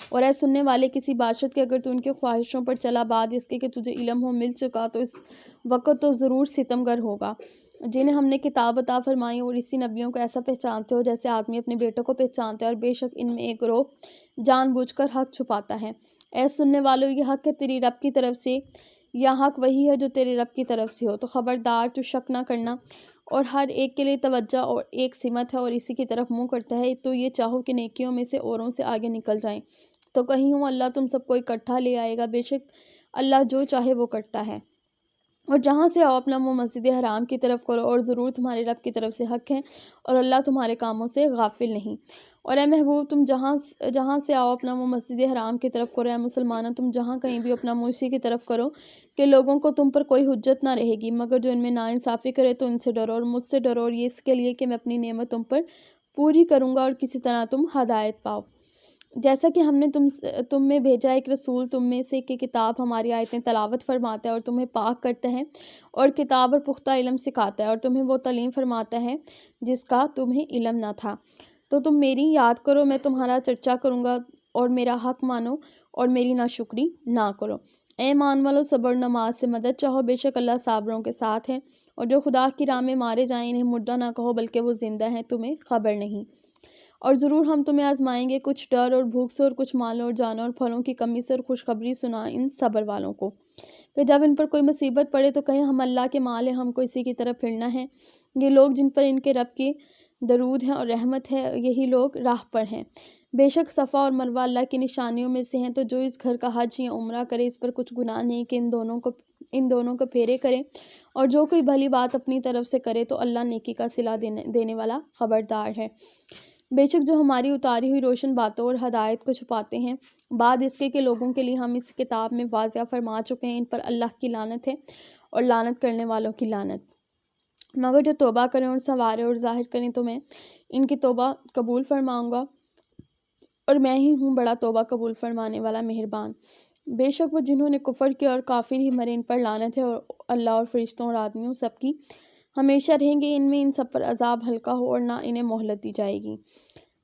S2: اور اے سننے والے کسی بادشاہ کے اگر تو ان کے خواہشوں پر چلا بعد اس کے کہ تجھے علم ہو مل چکا، تو اس وقت تو ضرور ستمگر ہوگا جنہیں ہم نے کتاب عطا فرمائی، اور اسی نبیوں کو ایسا پہچانتے ہو جیسے آدمی اپنے بیٹوں کو پہچانتا ہے، اور بے شک ان میں ایک گروہ جان بوجھ کر حق چھپاتا ہے۔ اے سننے والو یہ حق ہے تیری رب کی طرف سے، یا حق وہی ہے جو تیرے رب کی طرف سے ہو، تو خبردار تو شک نہ کرنا، اور ہر ایک کے لیے توجہ اور ایک سمت ہے اور اسی کی طرف منہ کرتا ہے۔ تو یہ چاہو کہ نیکیوں میں سے اوروں سے آگے نکل جائیں تو کہیں ہوں اللہ تم سب کو اکٹھا لے آئے گا، بے شک اللہ جو چاہے وہ کرتا ہے۔ اور جہاں سے آؤ اپنا منہ مسجد حرام کی طرف کرو، اور ضرور تمہارے رب کی طرف سے حق ہے، اور اللہ تمہارے کاموں سے غافل نہیں۔ اور اے محبوب تم جہاں سے آؤ اپنا منہ مسجد حرام کی طرف کرو۔ اے مسلمانوں تم جہاں کہیں بھی اپنا منہ اسی کی طرف کرو کہ لوگوں کو تم پر کوئی حجت نہ رہے گی، مگر جو ان میں ناانصافی کرے تو ان سے ڈرو اور مجھ سے ڈرو، اور یہ اس کے لیے کہ میں اپنی نعمت تم پر پوری کروں گا اور کسی طرح تم ہدایت پاؤ۔ جیسا کہ ہم نے تم میں بھیجا ایک رسول تم میں سے کہ کتاب ہماری آیتیں تلاوت فرماتا ہے اور تمہیں پاک کرتا ہے اور کتاب اور پختہ علم سکھاتا ہے اور تمہیں وہ تعلیم فرماتا ہے جس کا تمہیں علم نہ تھا، تو تم میری یاد کرو، میں تمہارا چرچا کروں گا، اور میرا حق مانو اور میری ناشکری نہ کرو۔ اے ایمان والو صبر نماز سے مدد چاہو، بے شک اللہ صابروں کے ساتھ ہے، اور جو خدا کی راہ میں مارے جائیں انہیں مردہ نہ کہو بلکہ وہ زندہ ہیں، تمہیں خبر نہیں۔ اور ضرور ہم تمہیں آزمائیں گے کچھ ڈر اور بھوک سے، اور کچھ مالوں اور جانوں اور پھلوں کی کمی سے، اور خوشخبری سنا ان صبر والوں کو کہ جب ان پر کوئی مصیبت پڑے تو کہیں ہم اللہ کے مال ہیں، ہم کو اسی کی طرف پھرنا ہے۔ یہ لوگ جن پر ان کے رب کی درود ہے اور رحمت ہے، یہی لوگ راہ پر ہیں۔ بے شک صفا اور مروہ اللہ کی نشانیوں میں سے ہیں، تو جو اس گھر کا حج یا عمرہ کرے اس پر کچھ گناہ نہیں کہ ان دونوں کو پھیرے کرے، اور جو کوئی بھلی بات اپنی طرف سے کرے تو اللہ نیکی کا صلہ دینے والا خبردار ہے۔ بے شک جو ہماری اتاری ہوئی روشن باتوں اور ہدایت کو چھپاتے ہیں بعد اس کے کہ لوگوں کے لیے ہم اس کتاب میں واضح فرما چکے ہیں، ان پر اللہ کی لعنت ہے اور لعنت کرنے والوں کی لعنت۔ مگر جو توبہ کریں اور سنواریں اور ظاہر کریں تو میں ان کی توبہ قبول فرماؤں گا، اور میں ہی ہوں بڑا توبہ قبول فرمانے والا مہربان۔ بے شک وہ جنہوں نے کفر کیا اور کافر ہی مرے ان پر لعنت ہے، اور اللہ اور فرشتوں اور آدمیوں سب کی ہمیشہ رہیں گے، ان میں ان سب پر عذاب ہلکا ہو اور نہ انہیں مہلت دی جائے گی۔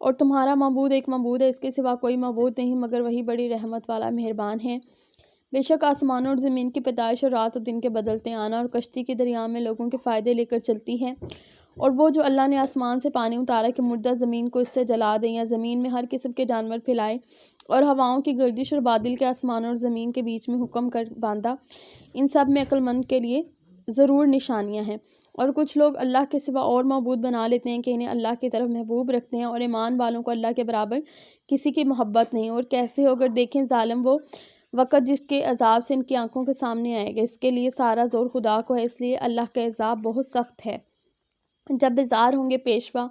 S2: اور تمہارا معبود ایک معبود ہے، اس کے سوا کوئی معبود نہیں مگر وہی بڑی رحمت والا مہربان ہے۔ بے شک آسمانوں اور زمین کی پیدائش اور رات اور دن کے بدلتے آنا اور کشتی کے دریا میں لوگوں کے فائدے لے کر چلتی ہے، اور وہ جو اللہ نے آسمان سے پانی اتارا کہ مردہ زمین کو اس سے جلا دے، یا زمین میں ہر قسم کے جانور پھیلائے، اور ہواؤں کی گردش اور بادل کے آسمانوں اور زمین کے بیچ میں حکم کر باندھا، ان سب میں عقل مند کے لیے ضرور نشانیاں ہیں۔ اور کچھ لوگ اللہ کے سوا اور معبود بنا لیتے ہیں کہ انہیں اللہ کی طرف محبوب رکھتے ہیں، اور ایمان والوں کو اللہ کے برابر کسی کی محبت نہیں۔ اور کیسے ہو اگر دیکھیں ظالم وہ وقت جس کے عذاب سے ان کی آنکھوں کے سامنے آئے گا، اس کے لیے سارا زور خدا کو ہے، اس لیے اللہ کا عذاب بہت سخت ہے۔ جب بیزار ہوں گے پیشوا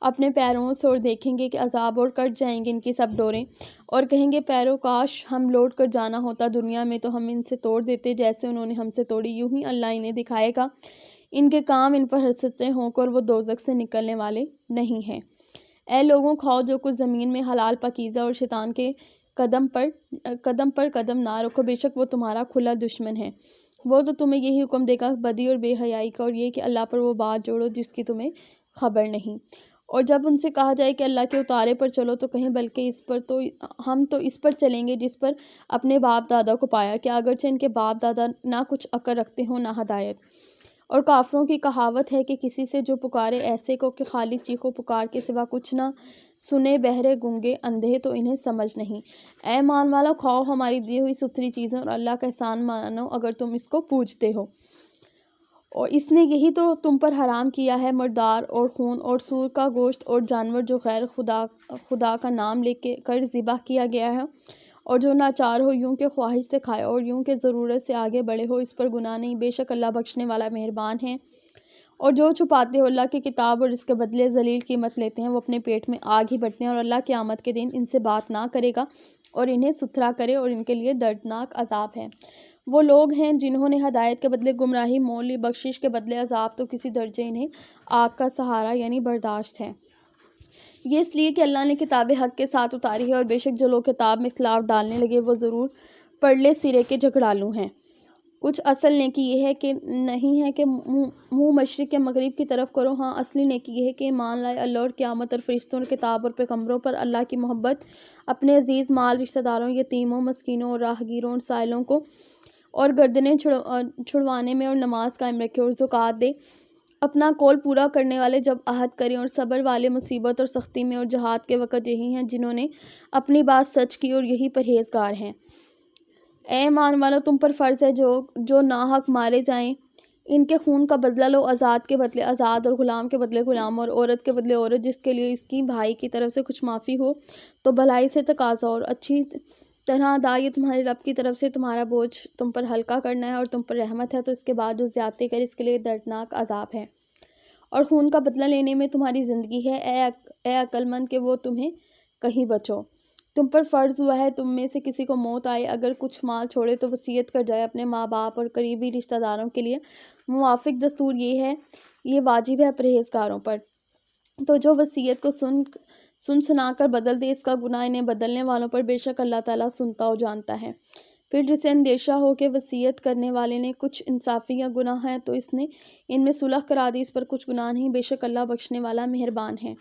S2: اپنے پیروں سے اور دیکھیں گے کہ عذاب اور کٹ جائیں گے ان کی سب ڈوریں، اور کہیں گے پیرو کاش ہم لوٹ کر جانا ہوتا دنیا میں تو ہم ان سے توڑ دیتے جیسے انہوں نے ہم سے توڑی، یوں ہی اللہ انہیں دکھائے گا ان کے کام ان پر حسرتیں ہوں کر وہ دوزخ سے نکلنے والے نہیں ہیں۔ اے لوگوں کھاؤ جو کچھ زمین میں حلال پاکیزہ، اور شیطان کے قدم پر قدم نہ رکھو، بے شک وہ تمہارا کھلا دشمن ہے۔ وہ تو تمہیں یہی حکم دے گا بدی اور بے حیائی کا، اور یہ کہ اللہ پر وہ بات جوڑو جس کی تمہیں خبر نہیں۔ اور جب ان سے کہا جائے کہ اللہ کے اتارے پر چلو تو کہیں بلکہ ہم تو اس پر چلیں گے جس پر اپنے باپ دادا کو پایا، کہ اگرچہ ان کے باپ دادا نہ کچھ عقل رکھتے ہوں نہ ہدایت۔ اور کافروں کی کہاوت ہے کہ کسی سے جو پکارے ایسے کو کہ خالی چیخو پکار کے سوا کچھ نہ سنے، بہرے گونگے اندھے تو انہیں سمجھ نہیں۔ اے ایمان والو، کھاؤ ہماری دی ہوئی ستھری چیزیں اور اللہ کا احسان مانو اگر تم اس کو پوجتے ہو، اور اس نے یہی تو تم پر حرام کیا ہے مردار اور خون اور سور کا گوشت اور جانور جو غیر خدا کا نام لے کر ذبح کیا گیا ہے، اور جو ناچار ہو یوں کہ خواہش سے کھائے اور یوں کہ ضرورت سے آگے بڑھے ہو، اس پر گناہ نہیں، بے شک اللہ بخشنے والا مہربان ہے۔ اور جو چھپاتے ہو اللہ کی کتاب اور اس کے بدلے ذلیل قیمت لیتے ہیں، وہ اپنے پیٹ میں آگ ہی بھرتے ہیں، اور اللہ قیامت کے دن ان سے بات نہ کرے گا اور انہیں ستھرا کرے، اور ان کے لیے دردناک عذاب ہے۔ وہ لوگ ہیں جنہوں نے ہدایت کے بدلے گمراہی مول لی، بخشش کے بدلے عذاب، تو کسی درجے انہیں آگ کا سہارا یعنی برداشت ہے۔ یہ اس لیے کہ اللہ نے کتاب حق کے ساتھ اتاری ہے، اور بے شک جو لوگ کتاب میں اختلاف ڈالنے لگے وہ ضرور پرلے سرے کے جھگڑالو ہیں۔ کچھ اصل نیکی یہ ہے کہ نہیں ہے کہ منہ مشرق یا مغرب کی طرف کرو، ہاں اصلی نیکی یہ ہے کہ ایمان لائے اللہ اور قیامت اور فرشتوں اور کتاب اور پیغمبروں پر، اللہ کی محبت، اپنے عزیز مال رشتہ داروں، یتیموں، مسکینوں اور راہگیروں اور سائلوں کو، اور گردنیں چھڑوانے میں، اور نماز قائم رکھے اور زکوٰۃ دے، اپنا قول پورا کرنے والے جب عہد کریں، اور صبر والے مصیبت اور سختی میں، اور جہاد کے وقت یہی ہیں جنہوں نے اپنی بات سچ کی، اور یہی پرہیزگار ہیں۔ اے ایمان والو، تم پر فرض ہے جو ناحق مارے جائیں ان کے خون کا بدلہ لو، آزاد کے بدلے آزاد اور غلام کے بدلے غلام اور عورت کے بدلے عورت، جس کے لیے اس کی بھائی کی طرف سے کچھ معافی ہو تو بھلائی سے تقاضا، اور اچھی طرح ادا، یہ تمہارے رب کی طرف سے تمہارا بوجھ تم پر ہلکا کرنا ہے، اور تم پر رحمت ہے، تو اس کے بعد جو زیادتی کرے اس کے لیے دردناک عذاب ہے۔ اور خون کا بدلہ لینے میں تمہاری زندگی ہے، اے عقل مند، کہ وہ تمہیں کہیں بچو۔ تم پر فرض ہوا ہے تم میں سے کسی کو موت آئے، اگر کچھ مال چھوڑے تو وصیت کر جائے اپنے ماں باپ اور قریبی رشتہ داروں کے لیے، موافق دستور یہ ہے، یہ واجب ہے پرہیزگاروں پر۔ تو جو وصیت کو سنا کر بدل دے، اس کا گناہ انہیں بدلنے والوں پر، بے شک اللہ تعالیٰ سنتا و جانتا ہے۔ پھر جسے اندیشہ ہو کہ وصیت کرنے والے نے کچھ انصافی یا گناہ ہے تو اس نے ان میں صلح کرا دی، اس پر کچھ گناہ نہیں، بے شک اللہ بخشنے والا مہربان ہے۔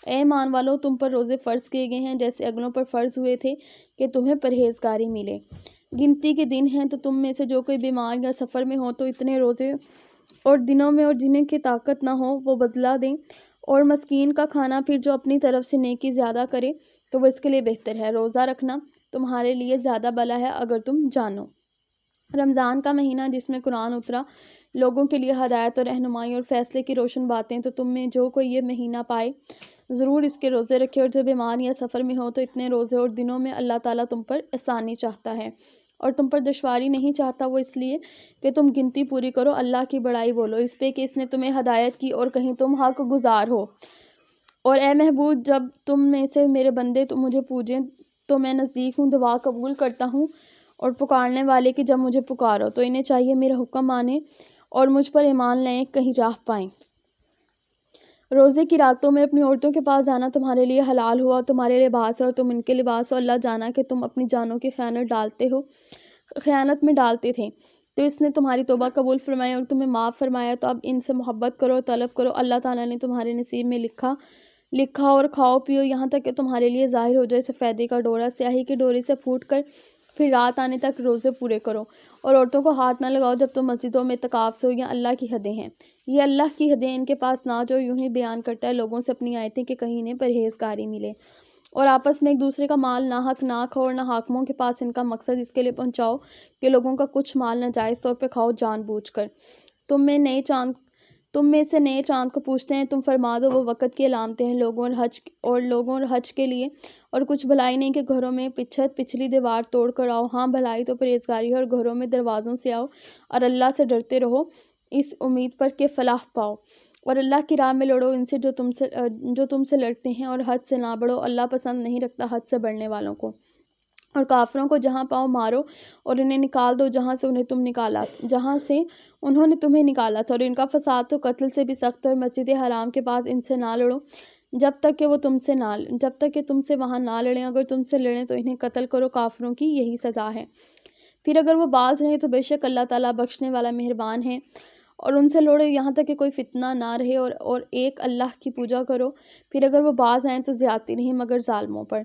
S2: اے ایمان والو، تم پر روزے فرض کیے گئے ہیں جیسے اگلوں پر فرض ہوئے تھے کہ تمہیں پرہیزگاری ملے۔ گنتی کے دن ہیں، تو تم میں سے جو کوئی بیمار یا سفر میں ہو تو اتنے روزے اور دنوں میں، اور جنہیں کی طاقت نہ ہو وہ بدلہ دیں، اور مسکین کا کھانا، پھر جو اپنی طرف سے نیکی زیادہ کرے تو وہ اس کے لیے بہتر ہے۔ روزہ رکھنا تمہارے لیے زیادہ بھلا ہے اگر تم جانو۔ رمضان کا مہینہ جس میں قرآن اترا، لوگوں کے لیے ہدایت اور رہنمائی اور فیصلے کی روشن باتیں، تو تم میں جو کوئی یہ مہینہ پائے ضرور اس کے روزے رکھے، اور جو بیمار یا سفر میں ہو تو اتنے روزے اور دنوں میں اللہ تعالیٰ تم پر آسانی چاہتا ہے اور تم پر دشواری نہیں چاہتا، وہ اس لیے کہ تم گنتی پوری کرو، اللہ کی بڑائی بولو اس پہ کہ اس نے تمہیں ہدایت کی، اور کہیں تم حق گزار ہو۔ اور اے محبوب، جب تم میں سے میرے بندے تو مجھے پوجیں تو میں نزدیک ہوں، دعا قبول کرتا ہوں، اور پکارنے والے کہ جب مجھے پکارو تو انہیں چاہیے میرا حکم مانیں اور مجھ پر ایمان لائیں، کہیں راہ پائیں۔ روزے کی راتوں میں اپنی عورتوں کے پاس جانا تمہارے لیے حلال ہوا، تمہارے لباس ہے اور تم ان کے لباس ہو، اللہ جانا کہ تم اپنی جانوں کی خیانت میں ڈالتے تھے، تو اس نے تمہاری توبہ قبول فرمائی اور تمہیں معاف فرمایا، تو اب ان سے محبت کرو، طلب کرو، اللہ تعالیٰ نے تمہارے نصیب میں لکھا، اور کھاؤ پیو یہاں تک کہ تمہارے لیے ظاہر ہو جائے سفیدی کا ڈورا سیاہی کی ڈوری سے پھوٹ کر، پھر رات آنے تک روزے پورے کرو، اور عورتوں کو ہاتھ نہ لگاؤ جب تم مسجدوں میں اعتکاف سے ہو، یہ اللہ کی حدیں ہیں، یہ اللہ کی حدیں ان کے پاس نہ جو یوں ہی بیان کرتا ہے لوگوں سے اپنی آیتیں کہ کہیں انہیں پرہیزگاری ملے، اور آپس میں ایک دوسرے کا مال ناحق نہ کھاؤ، اور نہ حاکموں کے پاس ان کا مقصد اس کے لیے پہنچاؤ کہ لوگوں کا کچھ مال ناجائز طور پہ کھاؤ جان بوجھ کر۔ تم میں سے نئے چاند کو پوچھتے ہیں، تم فرما دو وہ وقت کی علامتیں ہیں لوگوں اور حج کے لیے، اور کچھ بھلائی نہیں کہ گھروں میں پچھلی دیوار توڑ کر آؤ، ہاں بھلائی تو پرہیزگاری ہے، اور گھروں میں دروازوں سے آؤ اور اللہ سے ڈرتے رہو اس امید پر کہ فلاح پاؤ، اور اللہ کی راہ میں لڑو ان سے جو تم سے لڑتے ہیں، اور حد سے نہ بڑھو، اللہ پسند نہیں رکھتا حد سے بڑھنے والوں کو، اور کافروں کو جہاں پاؤ مارو اور انہیں نکال دو جہاں سے انہوں نے تمہیں نکالا تھا، اور ان کا فساد تو قتل سے بھی سخت ہے، اور مسجد حرام کے پاس ان سے نہ لڑو جب تک کہ تم سے وہاں نہ لڑیں، اگر تم سے لڑیں تو انہیں قتل کرو، کافروں کی یہی سزا ہے۔ پھر اگر وہ باز رہے تو بے شک اللہ تعالیٰ بخشنے والا مہربان ہے، اور ان سے لڑو یہاں تک کہ کوئی فتنہ نہ رہے، اور ایک اللہ کی پوجا کرو۔ پھر اگر وہ باز آئیں تو زیادتی نہیں مگر ظالموں پر۔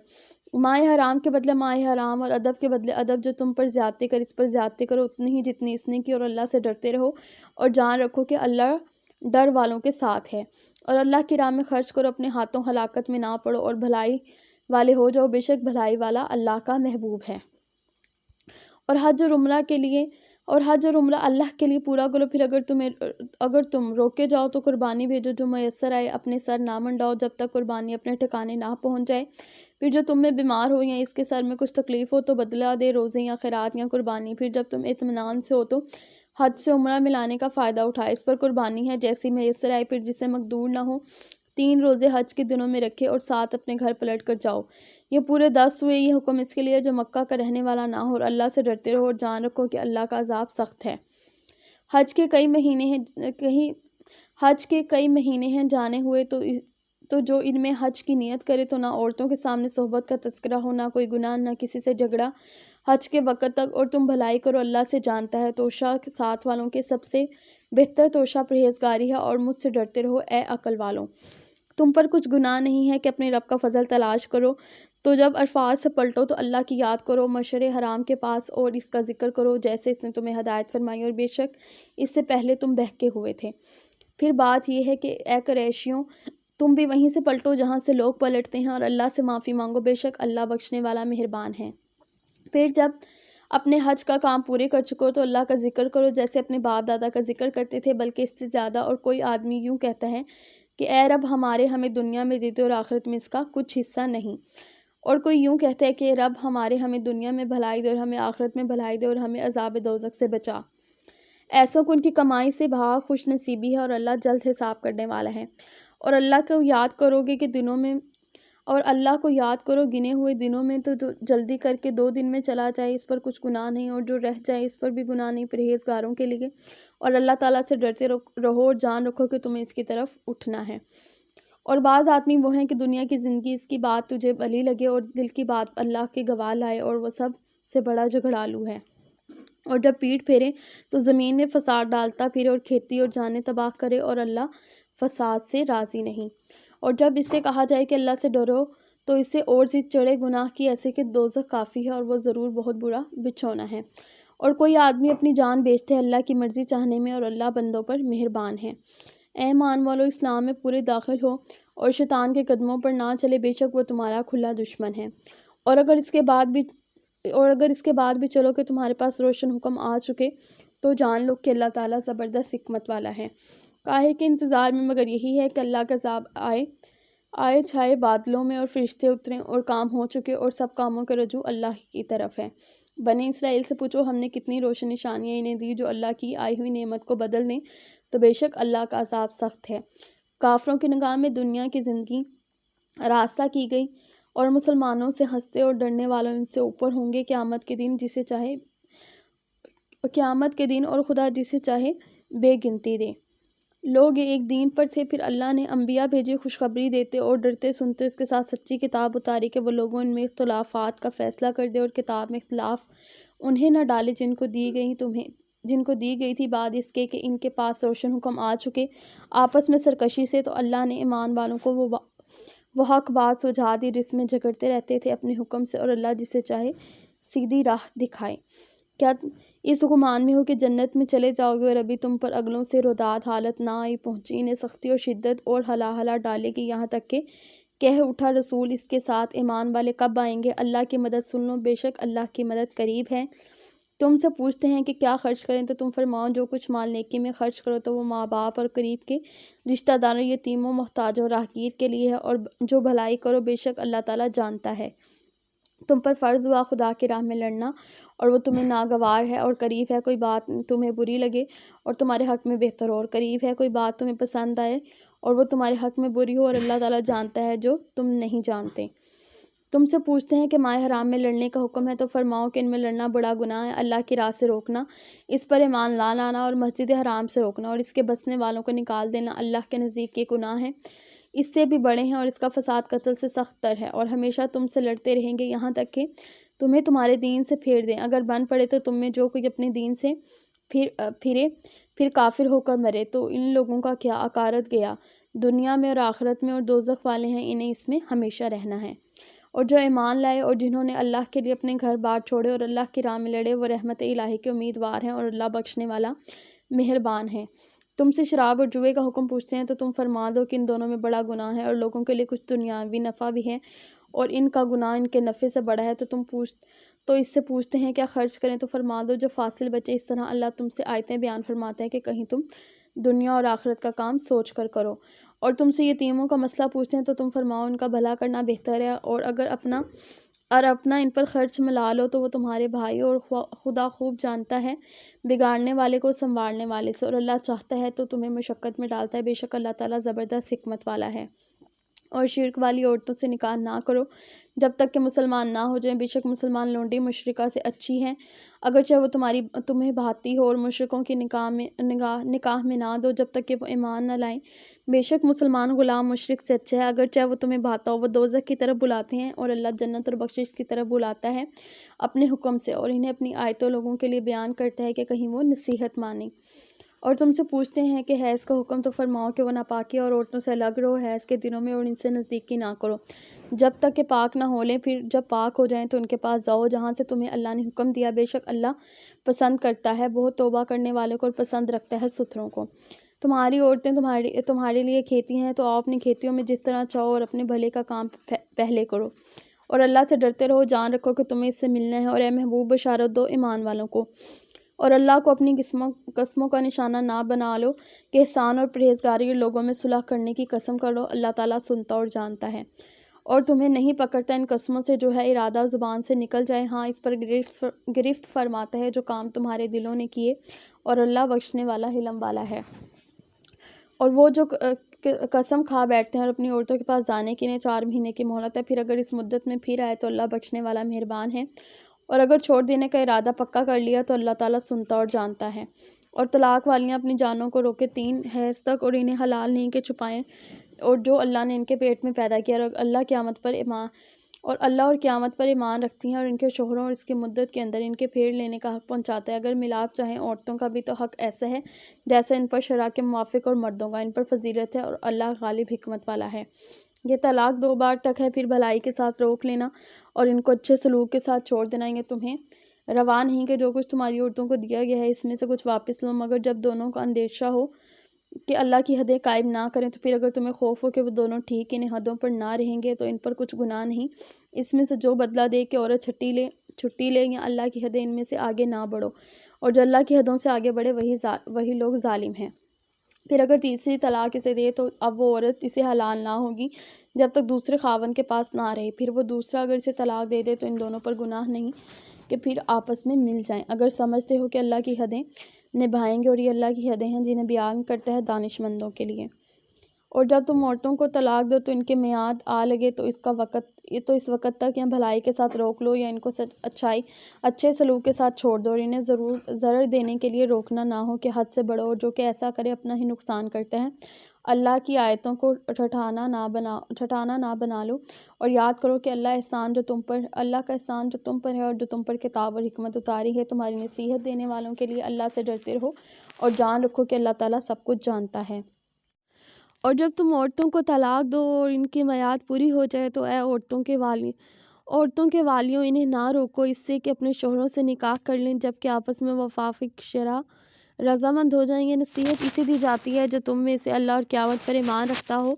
S2: ماہ حرام کے بدلے ماہ حرام، اور ادب کے بدلے ادب، جو تم پر زیادتی کر اس پر زیادتی کرو اتنی ہی جتنی اس نے کی، اور اللہ سے ڈرتے رہو اور جان رکھو کہ اللہ ڈر والوں کے ساتھ ہے۔ اور اللہ کی راہ میں خرچ کرو، اپنے ہاتھوں ہلاکت میں نہ پڑو، اور بھلائی والے ہو جاؤ، بے شک بھلائی والا اللہ کا محبوب ہے۔ اور حج اور عمرہ اللہ کے لیے پورا کرو۔ پھر اگر تم روکے جاؤ تو قربانی بھیجو جو میسر آئے، اپنے سر نہ منڈاؤ جب تک قربانی اپنے ٹھکانے نہ پہنچ جائے۔ پھر جو تم میں بیمار ہو یا اس کے سر میں کچھ تکلیف ہو تو بدلہ دے، روزے یا خیرات یا قربانی۔ پھر جب تم اطمینان سے ہو تو حج سے عمرہ ملانے کا فائدہ اٹھائے، اس پر قربانی ہے جیسی میسر آئے۔ پھر جسے مقدور نہ ہو 3 روزے حج کے دنوں میں رکھے اور 7 اپنے گھر پلٹ کر جاؤ۔ یہ پورے 10 ہوئے۔ یہ حکم اس کے لیے جو مکہ کا رہنے والا نہ ہو، اور اللہ سے ڈرتے رہو اور جان رکھو کہ اللہ کا عذاب سخت ہے۔ حج کے کئی مہینے ہیں جانے ہوئے، تو جو ان میں حج کی نیت کرے تو نہ عورتوں کے سامنے صحبت کا تذکرہ ہو، نہ کوئی گناہ، نہ کسی سے جھگڑا حج کے وقت تک، اور تم بھلائی کرو، اللہ سے جانتا ہے۔ توشہ ساتھ والوں کے سب سے بہتر توشہ پرہیزگاری ہے، اور مجھ سے ڈرتے رہو اے عقل والوں۔ تم پر کچھ گناہ نہیں ہے کہ اپنے رب کا فضل تلاش کرو، تو جب عرفات سے پلٹو تو اللہ کی یاد کرو مشعر حرام کے پاس، اور اس کا ذکر کرو جیسے اس نے تمہیں ہدایت فرمائی، اور بے شک اس سے پہلے تم بہکے ہوئے تھے۔ پھر بات یہ ہے کہ اے قریشیوں، تم بھی وہیں سے پلٹو جہاں سے لوگ پلٹتے ہیں، اور اللہ سے معافی مانگو، بے شک اللہ بخشنے والا مہربان ہے۔ پھر جب اپنے حج کا کام پورے کر چکو تو اللہ کا ذکر کرو جیسے اپنے باپ دادا کا ذکر کرتے تھے، بلکہ اس سے زیادہ۔ اور کوئی آدمی یوں کہتا ہے کہ اے رب ہمیں دنیا میں دیتے اور آخرت میں اس کا کچھ حصہ نہیں، اور کوئی یوں کہتا ہے کہ رب ہمیں دنیا میں بھلائی دے اور ہمیں آخرت میں بھلائی دے، اور ہمیں عذاب دوزخ سے بچا۔ ایسوں کو ان کی کمائی سے بھاگ خوش نصیبی ہے، اور اللہ جلد حساب کرنے والا ہے۔ اور اللہ کو یاد کرو گنے ہوئے دنوں میں، تو جو جلدی کر کے 2 دن میں چلا جائے اس پر کچھ گناہ نہیں، اور جو رہ جائے اس پر بھی گناہ نہیں پرہیزگاروں کے لیے۔ اور اللہ تعالیٰ سے ڈرتے رہو اور جان رکھو کہ تمہیں اس کی طرف اٹھنا ہے۔ اور بعض آدمی وہ ہیں کہ دنیا کی زندگی اس کی بات تجھے بھلی لگے اور دل کی بات اللہ کے گواہ لائے، اور وہ سب سے بڑا جھگڑالو ہے، اور جب پیٹ پھیرے تو زمین میں فساد ڈالتا پھرے، اور کھیتی اور جانیں تباہ کرے، اور اللہ فساد سے راضی نہیں۔ اور جب اس سے کہا جائے کہ اللہ سے ڈرو تو اس سے اور ضد چڑھے گناہ کی، ایسے کہ دوزخ کافی ہے اور وہ ضرور بہت برا بچھونا ہے۔ اور کوئی آدمی اپنی جان بیچتے ہے اللہ کی مرضی چاہنے میں، اور اللہ بندوں پر مہربان ہے۔ اے ایمان والو، اسلام میں پورے داخل ہو اور شیطان کے قدموں پر نہ چلے، بے شک وہ تمہارا کھلا دشمن ہے۔ اور اگر اس کے بعد بھی چلو کہ تمہارے پاس روشن حکم آ چکے تو جان لو کہ اللہ تعالیٰ زبردست حکمت والا ہے۔ کاہے کے انتظار میں مگر یہی ہے کہ اللہ کا عذاب آئے چھائے بادلوں میں، اور فرشتے اتریں اور کام ہو چکے، اور سب کاموں کا رجوع اللہ کی طرف ہے۔ بنی اسرائیل سے پوچھو ہم نے کتنی روشن نشانیاں انہیں دی جو اللہ کی آئی ہوئی نعمت کو بدل دیں، تو بے شک اللہ کا عذاب سخت ہے۔ کافروں کی نگاہ میں دنیا کی زندگی راستہ کی گئی، اور مسلمانوں سے ہنستے اور ڈرنے والوں ان سے اوپر ہوں گے قیامت کے دن، اور خدا جسے چاہے بے گنتی دے۔ لوگ ایک دین پر تھے، پھر اللہ نے انبیاء بھیجے خوشخبری دیتے اور ڈرتے سنتے، اس کے ساتھ سچی کتاب اتاری کہ وہ لوگوں ان میں اختلافات کا فیصلہ کر دے، اور کتاب میں اختلاف انہیں نہ ڈالے جن کو دی گئی تھی بعد اس کے کہ ان کے پاس روشن حکم آ چکے آپس میں سرکشی سے۔ تو اللہ نے ایمان والوں کو وہ حق بات سجھا دی جس میں جھگڑتے رہتے تھے اپنے حکم سے، اور اللہ جسے چاہے سیدھی راہ دکھائے۔ کیا اس گمان میں ہو کہ جنت میں چلے جاؤ گے، اور ابھی تم پر اگلوں سے روداد حالت نہ آئی پہنچی، انہیں سختی اور شدت اور ہلا ڈالے گی، یہاں تک کہ کہہ اٹھا رسول اس کے ساتھ ایمان والے کب آئیں گے؟ اللہ کی مدد سن لو، بے شک اللہ کی مدد قریب ہے۔ تم سے پوچھتے ہیں کہ کیا خرچ کریں، تو تم فرماؤ جو کچھ مال نیکی میں خرچ کرو تو وہ ماں باپ اور قریب کے رشتہ داروں، یتیموں، محتاجوں، راہگیر کے لیے ہے، اور جو بھلائی کرو بے شک اللہ تعالیٰ جانتا ہے۔ تم پر فرض ہوا خدا کی راہ میں لڑنا، اور وہ تمہیں ناگوار ہے اور قریب ہے، کوئی بات تمہیں بری لگے اور تمہارے حق میں بہتر ہو، اور قریب ہے کوئی بات تمہیں پسند آئے اور وہ تمہارے حق میں بری ہو، اور اللہ تعالیٰ جانتا ہے جو تم نہیں جانتے۔ تم سے پوچھتے ہیں کہ ماہ حرام میں لڑنے کا حکم ہے، تو فرماؤ کہ ان میں لڑنا بڑا گناہ ہے، اللہ کی راہ سے روکنا، اس پر ایمان نہ لانا، اور مسجد حرام سے روکنا، اور اس کے بسنے والوں کو نکال دینا اللہ کے نزدیک یہ گناہ ہے، اس سے بھی بڑے ہیں، اور اس کا فساد قتل سے سخت تر ہے۔ اور ہمیشہ تم سے لڑتے رہیں گے یہاں تک کہ تمہیں تمہارے دین سے پھیر دیں، اگر بن پڑے تو تم میں جو کوئی اپنے دین سے پھرے پھر کافر ہو کر مرے تو ان لوگوں کا کیا عقارت گیا، دنیا میں اور آخرت میں اور دوزخ والے ہیں، انہیں اس میں ہمیشہ رہنا ہے۔ اور جو ایمان لائے اور جنہوں نے اللہ کے لیے اپنے گھر بار چھوڑے اور اللہ کی راہ میں لڑے، وہ رحمت الہی کے امیدوار ہیں اور اللہ بخشنے والا مہربان ہے۔ تم سے شراب اور جوئے کا حکم پوچھتے ہیں تو تم فرما دو کہ ان دونوں میں بڑا گناہ ہے اور لوگوں کے لیے کچھ دنیاوی نفع بھی ہے، اور ان کا گناہ ان کے نفع سے بڑا ہے۔ تو اس سے پوچھتے ہیں کیا خرچ کریں، تو فرما دو جو فاصل بچے۔ اس طرح اللہ تم سے آیتیں بیان فرماتا ہے کہ کہیں تم دنیا اور آخرت کا کام سوچ کر کرو۔ اور تم سے یتیموں کا مسئلہ پوچھتے ہیں تو تم فرماؤ ان کا بھلا کرنا بہتر ہے، اور اگر اپنا ان پر خرچ ملا لو تو وہ تمہارے بھائی، اور خدا خوب جانتا ہے بگاڑنے والے کو سنوارنے والے سے، اور اللہ چاہتا ہے تو تمہیں مشقت میں ڈالتا ہے، بے شک اللہ تعالیٰ زبردست حکمت والا ہے۔ اور شرک والی عورتوں سے نکاح نہ کرو جب تک کہ مسلمان نہ ہو جائیں، بے شک مسلمان لونڈی مشرکہ سے اچھی ہیں، اگرچہ وہ تمہیں بھاتی ہو، اور مشرکوں کی نکاح میں نہ دو جب تک کہ وہ ایمان نہ لائیں، بے شک مسلمان غلام مشرک سے اچھا ہے، اگرچہ وہ تمہیں بھاتا ہو۔ وہ دوزخ کی طرف بلاتے ہیں اور اللہ جنت اور بخشش کی طرف بلاتا ہے اپنے حکم سے، اور انہیں اپنی آیتوں لوگوں کے لیے بیان کرتا ہے کہ کہیں وہ نصیحت مانیں۔ اور تم سے پوچھتے ہیں کہ حیض کا حکم، تو فرماؤ کہ وہ ناپاکی اور عورتوں سے الگ رہو حیض کے دنوں میں، اور ان سے نزدیکی نہ کرو جب تک کہ پاک نہ ہو لیں، پھر جب پاک ہو جائیں تو ان کے پاس جاؤ جہاں سے تمہیں اللہ نے حکم دیا، بے شک اللہ پسند کرتا ہے بہت توبہ کرنے والوں کو، اور پسند رکھتا ہے ستھروں کو۔ تمہاری عورتیں تمہارے لیے کھیتی ہیں، تو آؤ اپنی کھیتیوں میں جس طرح چاہو اور اپنے بھلے کا کام پہلے کرو، اور اللہ سے ڈرتے رہو، جان رکھو کہ تمہیں اس سے ملنا ہے۔ اور اے محبوب بشارت دو ایمان والوں کو، اور اللہ کو اپنی قسموں کا نشانہ نہ بنا لو کہ احسان اور پرہیزگاری اور لوگوں میں صلح کرنے کی قسم کر لو، اللہ تعالیٰ سنتا اور جانتا ہے۔ اور تمہیں نہیں پکڑتا ان قسموں سے جو ہے ارادہ زبان سے نکل جائے، ہاں اس پر گرفت فرماتا ہے جو کام تمہارے دلوں نے کیے، اور اللہ بخشنے والا حلم والا ہے۔ اور وہ جو قسم کھا بیٹھتے ہیں اور اپنی عورتوں کے پاس جانے کے لیے 4 مہینے کی مہلت ہے، پھر اگر اس مدت میں پھر آئے تو اللہ بخشنے والا مہربان ہے، اور اگر چھوڑ دینے کا ارادہ پکا کر لیا تو اللہ تعالیٰ سنتا اور جانتا ہے۔ اور طلاق والیاں اپنی جانوں کو روکے 3 حیض تک، اور انہیں حلال نہیں کہ چھپائیں، اور جو اللہ نے ان کے پیٹ میں پیدا کیا، اور اللہ اور قیامت پر ایمان رکھتی ہیں، اور ان کے شوہروں اور اس کی مدت کے اندر ان کے پھیر لینے کا حق پہنچاتا ہے۔ اگر ملاپ چاہیں عورتوں کا بھی تو حق ایسا ہے جیسا ان پر شرع کے موافق، اور مردوں کا ان پر فضیلت ہے، اور اللہ غالب حکمت والا ہے۔ یہ طلاق 2 بار تک ہے، پھر بھلائی کے ساتھ روک لینا اور ان کو اچھے سلوک کے ساتھ چھوڑ دینا۔ یہ تمہیں روا نہیں کہ جو کچھ تمہاری عورتوں کو دیا گیا ہے اس میں سے کچھ واپس لو، مگر جب دونوں کا اندیشہ ہو کہ اللہ کی حدیں قائم نہ کریں، تو پھر اگر تمہیں خوف ہو کہ وہ دونوں ٹھیک انہیں حدوں پر نہ رہیں گے تو ان پر کچھ گناہ نہیں۔ اس میں سے جو بدلہ دے کہ عورت چھٹی لے یا اللہ کی حدیں، ان میں سے آگے نہ بڑھو، اور جو اللہ کی حدوں سے آگے بڑھے وہی لوگ ظالم ہیں۔ پھر اگر تیسری طلاق اسے دے تو اب وہ عورت اسے حلال نہ ہوگی جب تک دوسرے خاوند کے پاس نہ رہے، پھر وہ دوسرا اگر اسے طلاق دے دے تو ان دونوں پر گناہ نہیں کہ پھر آپس میں مل جائیں، اگر سمجھتے ہو کہ اللہ کی حدیں نبھائیں گے، اور یہ اللہ کی حدیں ہیں جنہیں بیان کرتا ہے دانش مندوں کے لیے۔ اور جب تم عورتوں کو طلاق دو تو ان کے میعاد آ لگے تو اس وقت تک یا بھلائی کے ساتھ روک لو، یا ان کو اچھے سلوک کے ساتھ چھوڑ دو، اور انہیں ضرر دینے کے لیے روکنا نہ ہو کہ حد سے بڑھو، اور جو کہ ایسا کرے اپنا ہی نقصان کرتا ہے۔ اللہ کی آیتوں کو ٹھٹانا نہ بنا لو، اور یاد کرو کہ اللہ کا احسان جو تم پر ہے، اور جو تم پر کتاب اور حکمت اتاری ہے تمہاری نصیحت دینے والوں کے لیے، اللہ سے ڈرتے رہو اور جان رکھو کہ اللہ تعالیٰ سب کچھ جانتا ہے۔ اور جب تم عورتوں کو طلاق دو اور ان کی میعاد پوری ہو جائے تو اے عورتوں کے والیوں انہیں نہ روکو اس سے کہ اپنے شوہروں سے نکاح کر لیں جبکہ آپس میں وفاق شرع رضامند ہو جائیں۔ یہ نصیحت اسے دی جاتی ہے جو تم میں سے اللہ اور قیامت پر ایمان رکھتا ہو،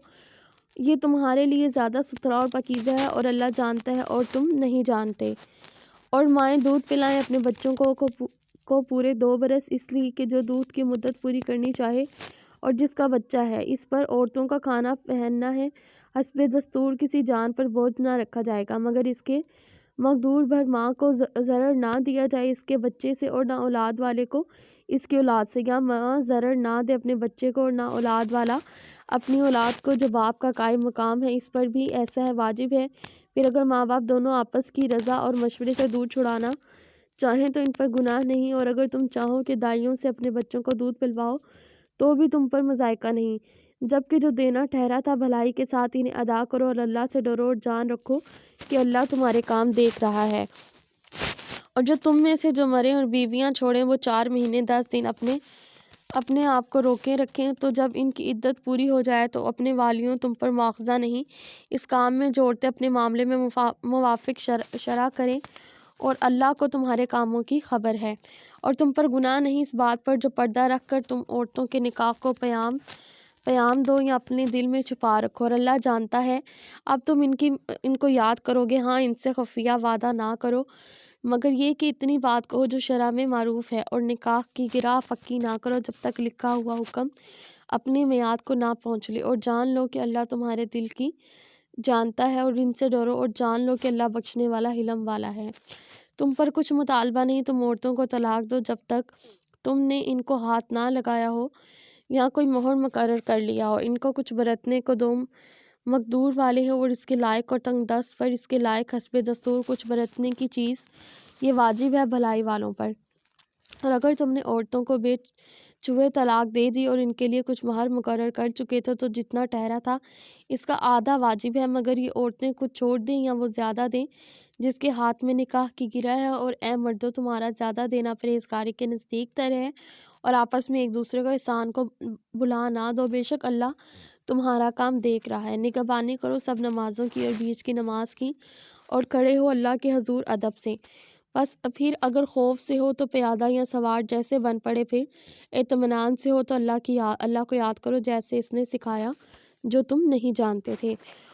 S2: یہ تمہارے لیے زیادہ ستھرا اور پاکیزہ ہے، اور اللہ جانتا ہے اور تم نہیں جانتے۔ اور مائیں دودھ پلائیں اپنے بچوں کو پورے 2 برس، اس لیے کہ جو دودھ کی مدت پوری کرنی چاہے اور جس کا بچہ ہے، اس پر عورتوں کا کھانا پہننا ہے حسب دستور، کسی جان پر بوجھ نہ رکھا جائے گا مگر اس کے مقدور بھر، ماں کو ضرر نہ دیا جائے اس کے بچے سے، اور نہ اولاد والے کو اس کی اولاد سے، یا ماں ضرر نہ دے اپنے بچے کو، اور نہ اولاد والا اپنی اولاد کو جو باپ کا قائم مقام ہے، اس پر بھی ایسا ہے واجب ہے۔ پھر اگر ماں باپ دونوں آپس کی رضا اور مشورے سے دودھ چھڑانا چاہیں تو ان پر گناہ نہیں، اور اگر تم چاہو کہ دائیوں سے اپنے بچوں کو دودھ پلواؤ تو بھی تم پر مذائقہ نہیں، جبکہ جو دینا ٹھہرا تھا بھلائی کے ساتھ انہیں ادا کرو، اور اللہ سے ڈرو اور جان رکھو کہ اللہ تمہارے کام دیکھ رہا ہے۔ اور جو تم میں سے جو مریں اور بیویاں چھوڑیں وہ 4 مہینے 10 دن اپنے آپ کو روکے رکھیں، تو جب ان کی عدت پوری ہو جائے تو اپنے والیوں تم پر مواخذہ نہیں، اس کام میں جو عورتیں اپنے معاملے میں موافق شرع کریں، اور اللہ کو تمہارے کاموں کی خبر ہے، اور تم پر گناہ نہیں اس بات پر جو پردہ رکھ کر تم عورتوں کے نکاح کو پیام دو یا اپنے دل میں چھپا رکھو، اور اللہ جانتا ہے۔ اب تم ان کو یاد کرو گے، ہاں ان سے خفیہ وعدہ نہ کرو، مگر یہ کہ اتنی بات کہو جو شرع میں معروف ہے، اور نکاح کی گرہ پکی نہ کرو جب تک لکھا ہوا حکم اپنی میعاد کو نہ پہنچ لے، اور جان لو کہ اللہ تمہارے دل کی جانتا ہے، اور ان سے ڈرو اور جان لو کہ اللہ بخشنے والا حلم والا ہے۔ تم پر کچھ مطالبہ نہیں، تم عورتوں کو طلاق دو جب تک تم نے ان کو ہاتھ نہ لگایا ہو یا کوئی مہر مقرر کر لیا ہو، ان کو کچھ برتنے کو دو مقدور والے ہو اور اس کے لائق، اور تنگ دست پر اس کے لائق حسب دستور کچھ برتنے کی چیز، یہ واجب ہے بھلائی والوں پر۔ اور اگر تم نے عورتوں کو بے چوئے طلاق دے دی اور ان کے لیے کچھ مہر مقرر کر چکے تھے تو جتنا ٹھہرا تھا اس کا آدھا واجب ہے، مگر یہ عورتیں کچھ چھوڑ دیں یا وہ زیادہ دیں جس کے ہاتھ میں نکاح کی گرہ ہے، اور اے مردو تمہارا زیادہ دینا پرہیزگاری کے نزدیک تر ہے، اور آپس میں ایک دوسرے کو احسان کو بھلا نہ دو، بے شک اللہ تمہارا کام دیکھ رہا ہے۔ نگہبانی کرو سب نمازوں کی اور بیچ کی نماز کی، اور کھڑے ہو اللہ کے حضور ادب سے، بس پھر اگر خوف سے ہو تو پیادہ یا سوار جیسے بن پڑے، پھر اطمینان سے ہو تو اللہ کو یاد کرو جیسے اس نے سکھایا جو تم نہیں جانتے تھے،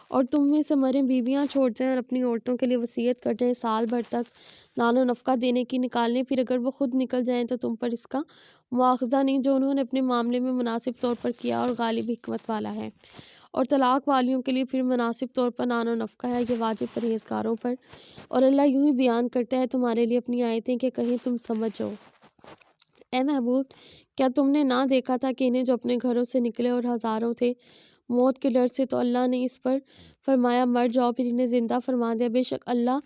S2: اور تم میں سے مریں بیویاں چھوڑ جائیں اور اپنی عورتوں کے لیے وصیت کر جائیں سال بھر تک نان و نفقہ دینے کی نکالنے، پھر اگر وہ خود نکل جائیں تو تم پر اس کا مواخذہ نہیں جو انہوں نے اپنے معاملے میں مناسب طور پر کیا، اور غالب حکمت والا ہے۔ اور طلاق والیوں کے لیے پھر مناسب طور پر نان و نفقہ ہے، یہ واجب پرہیزگاروں پر، اور اللہ یوں ہی بیان کرتا ہے تمہارے لیے اپنی آیتیں کہ کہیں تم سمجھو۔ اے محبوب، کیا تم نے نہ دیکھا تھا کہ انہیں جو اپنے گھروں سے نکلے اور ہزاروں تھے موت کے ڈر سے، تو اللہ نے اس پر فرمایا مر جاؤ، پھر انہیں زندہ فرما دیا، بے شک اللہ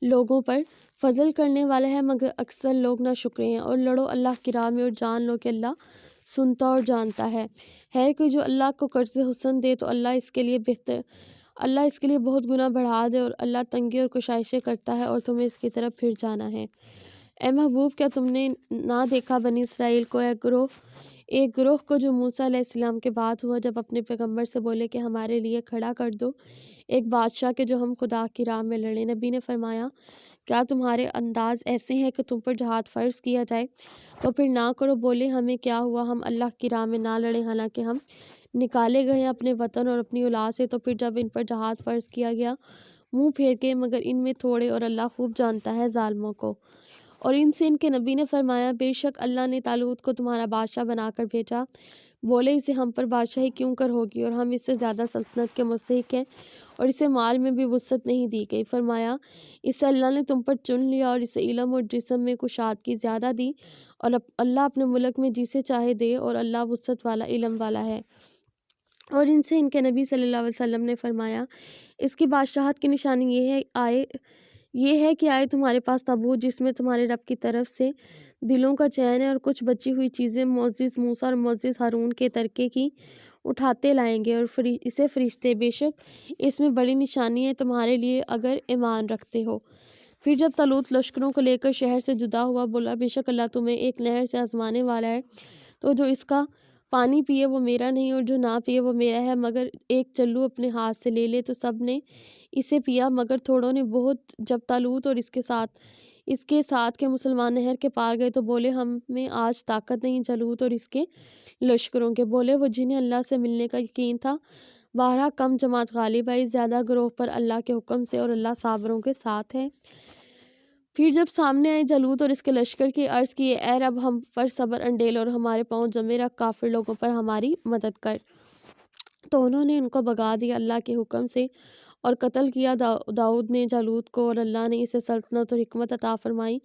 S2: لوگوں پر فضل کرنے والا ہے، مگر اکثر لوگ نہ شکرے ہیں۔ اور لڑو اللہ کی راہ میں اور جان لو کہ اللہ سنتا اور جانتا ہے کہ جو اللہ کو قرض حسن دے تو اللہ اس کے لیے بہت گناہ بڑھا دے، اور اللہ تنگی اور کشائشیں کرتا ہے اور تمہیں اس کی طرف پھر جانا ہے۔ اے محبوب، کیا تم نے نہ دیکھا بنی اسرائیل کو ایک گروہ کو جو موسیٰ علیہ السلام کے بعد ہوا، جب اپنے پیغمبر سے بولے کہ ہمارے لیے کھڑا کر دو ایک بادشاہ کے جو ہم خدا کی راہ میں لڑیں۔ نبی نے فرمایا کیا تمہارے انداز ایسے ہیں کہ تم پر جہاد فرض کیا جائے تو پھر نہ کرو؟ بولے ہمیں کیا ہوا، ہم اللہ کی راہ میں نہ لڑیں حالانکہ ہم نکالے گئے ہیں اپنے وطن اور اپنی اولاد سے، تو پھر جب ان پر جہاد فرض کیا گیا منہ پھیر گئے، مگر ان میں تھوڑے، اور اللہ خوب جانتا ہے ظالموں کو۔ اور ان سے ان کے نبی نے فرمایا بے شک اللہ نے طالوت کو تمہارا بادشاہ بنا کر بھیجا، بولے اسے ہم پر بادشاہی کیوں کر ہوگی، اور ہم اس سے زیادہ سلطنت کے مستحق ہیں، اور اسے مال میں بھی وسعت نہیں دی گئی۔ فرمایا اسے اللہ نے تم پر چن لیا اور اسے علم اور جسم میں کشادگی زیادہ دی، اور اللہ اپنے ملک میں جسے چاہے دے، اور اللہ وسعت والا علم والا ہے۔ اور ان سے ان کے نبی صلی اللہ علیہ وسلم نے فرمایا اس کی بادشاہت کی نشانی یہ ہے کہ آئے تمہارے پاس تابوت جس میں تمہارے رب کی طرف سے دلوں کا چین ہے، اور کچھ بچی ہوئی چیزیں معزز موسیٰ اور معزز ہارون کے ترکے کی اٹھاتے لائیں گے، اور اسے فرشتے، بے شک اس میں بڑی نشانی ہے تمہارے لیے اگر ایمان رکھتے ہو۔ پھر جب طالوت لشکروں کو لے کر شہر سے جدا ہوا، بولا بے شک اللہ تمہیں ایک نہر سے آزمانے والا ہے، تو جو اس کا پانی پیے وہ میرا نہیں اور جو نہ پیے وہ میرا ہے، مگر ایک چلو اپنے ہاتھ سے لے لے۔ تو سب نے اسے پیا مگر تھوڑوں نے بہت۔ جب طالوت اور اس کے ساتھ کے مسلمان نہر کے پار گئے تو بولے ہمیں آج طاقت نہیں جالوت اور اس کے لشکروں کے۔ بولے وہ جنہیں اللہ سے ملنے کا یقین تھا، بارہا کم جماعت غالب آئی زیادہ گروہ پر اللہ کے حکم سے، اور اللہ صابروں کے ساتھ ہے۔ پھر جب سامنے آئے جالوت اور اس کے لشکر کی، عرض کی اے رب ہم پر صبر انڈیل اور ہمارے پاؤں جمے رکھ، کافر لوگوں پر ہماری مدد کر۔ تو انہوں نے ان کو بھگا دیا اللہ کے حکم سے اور قتل کیا داؤد نے جالوت کو، اور اللہ نے اسے سلطنت اور حکمت عطا فرمائی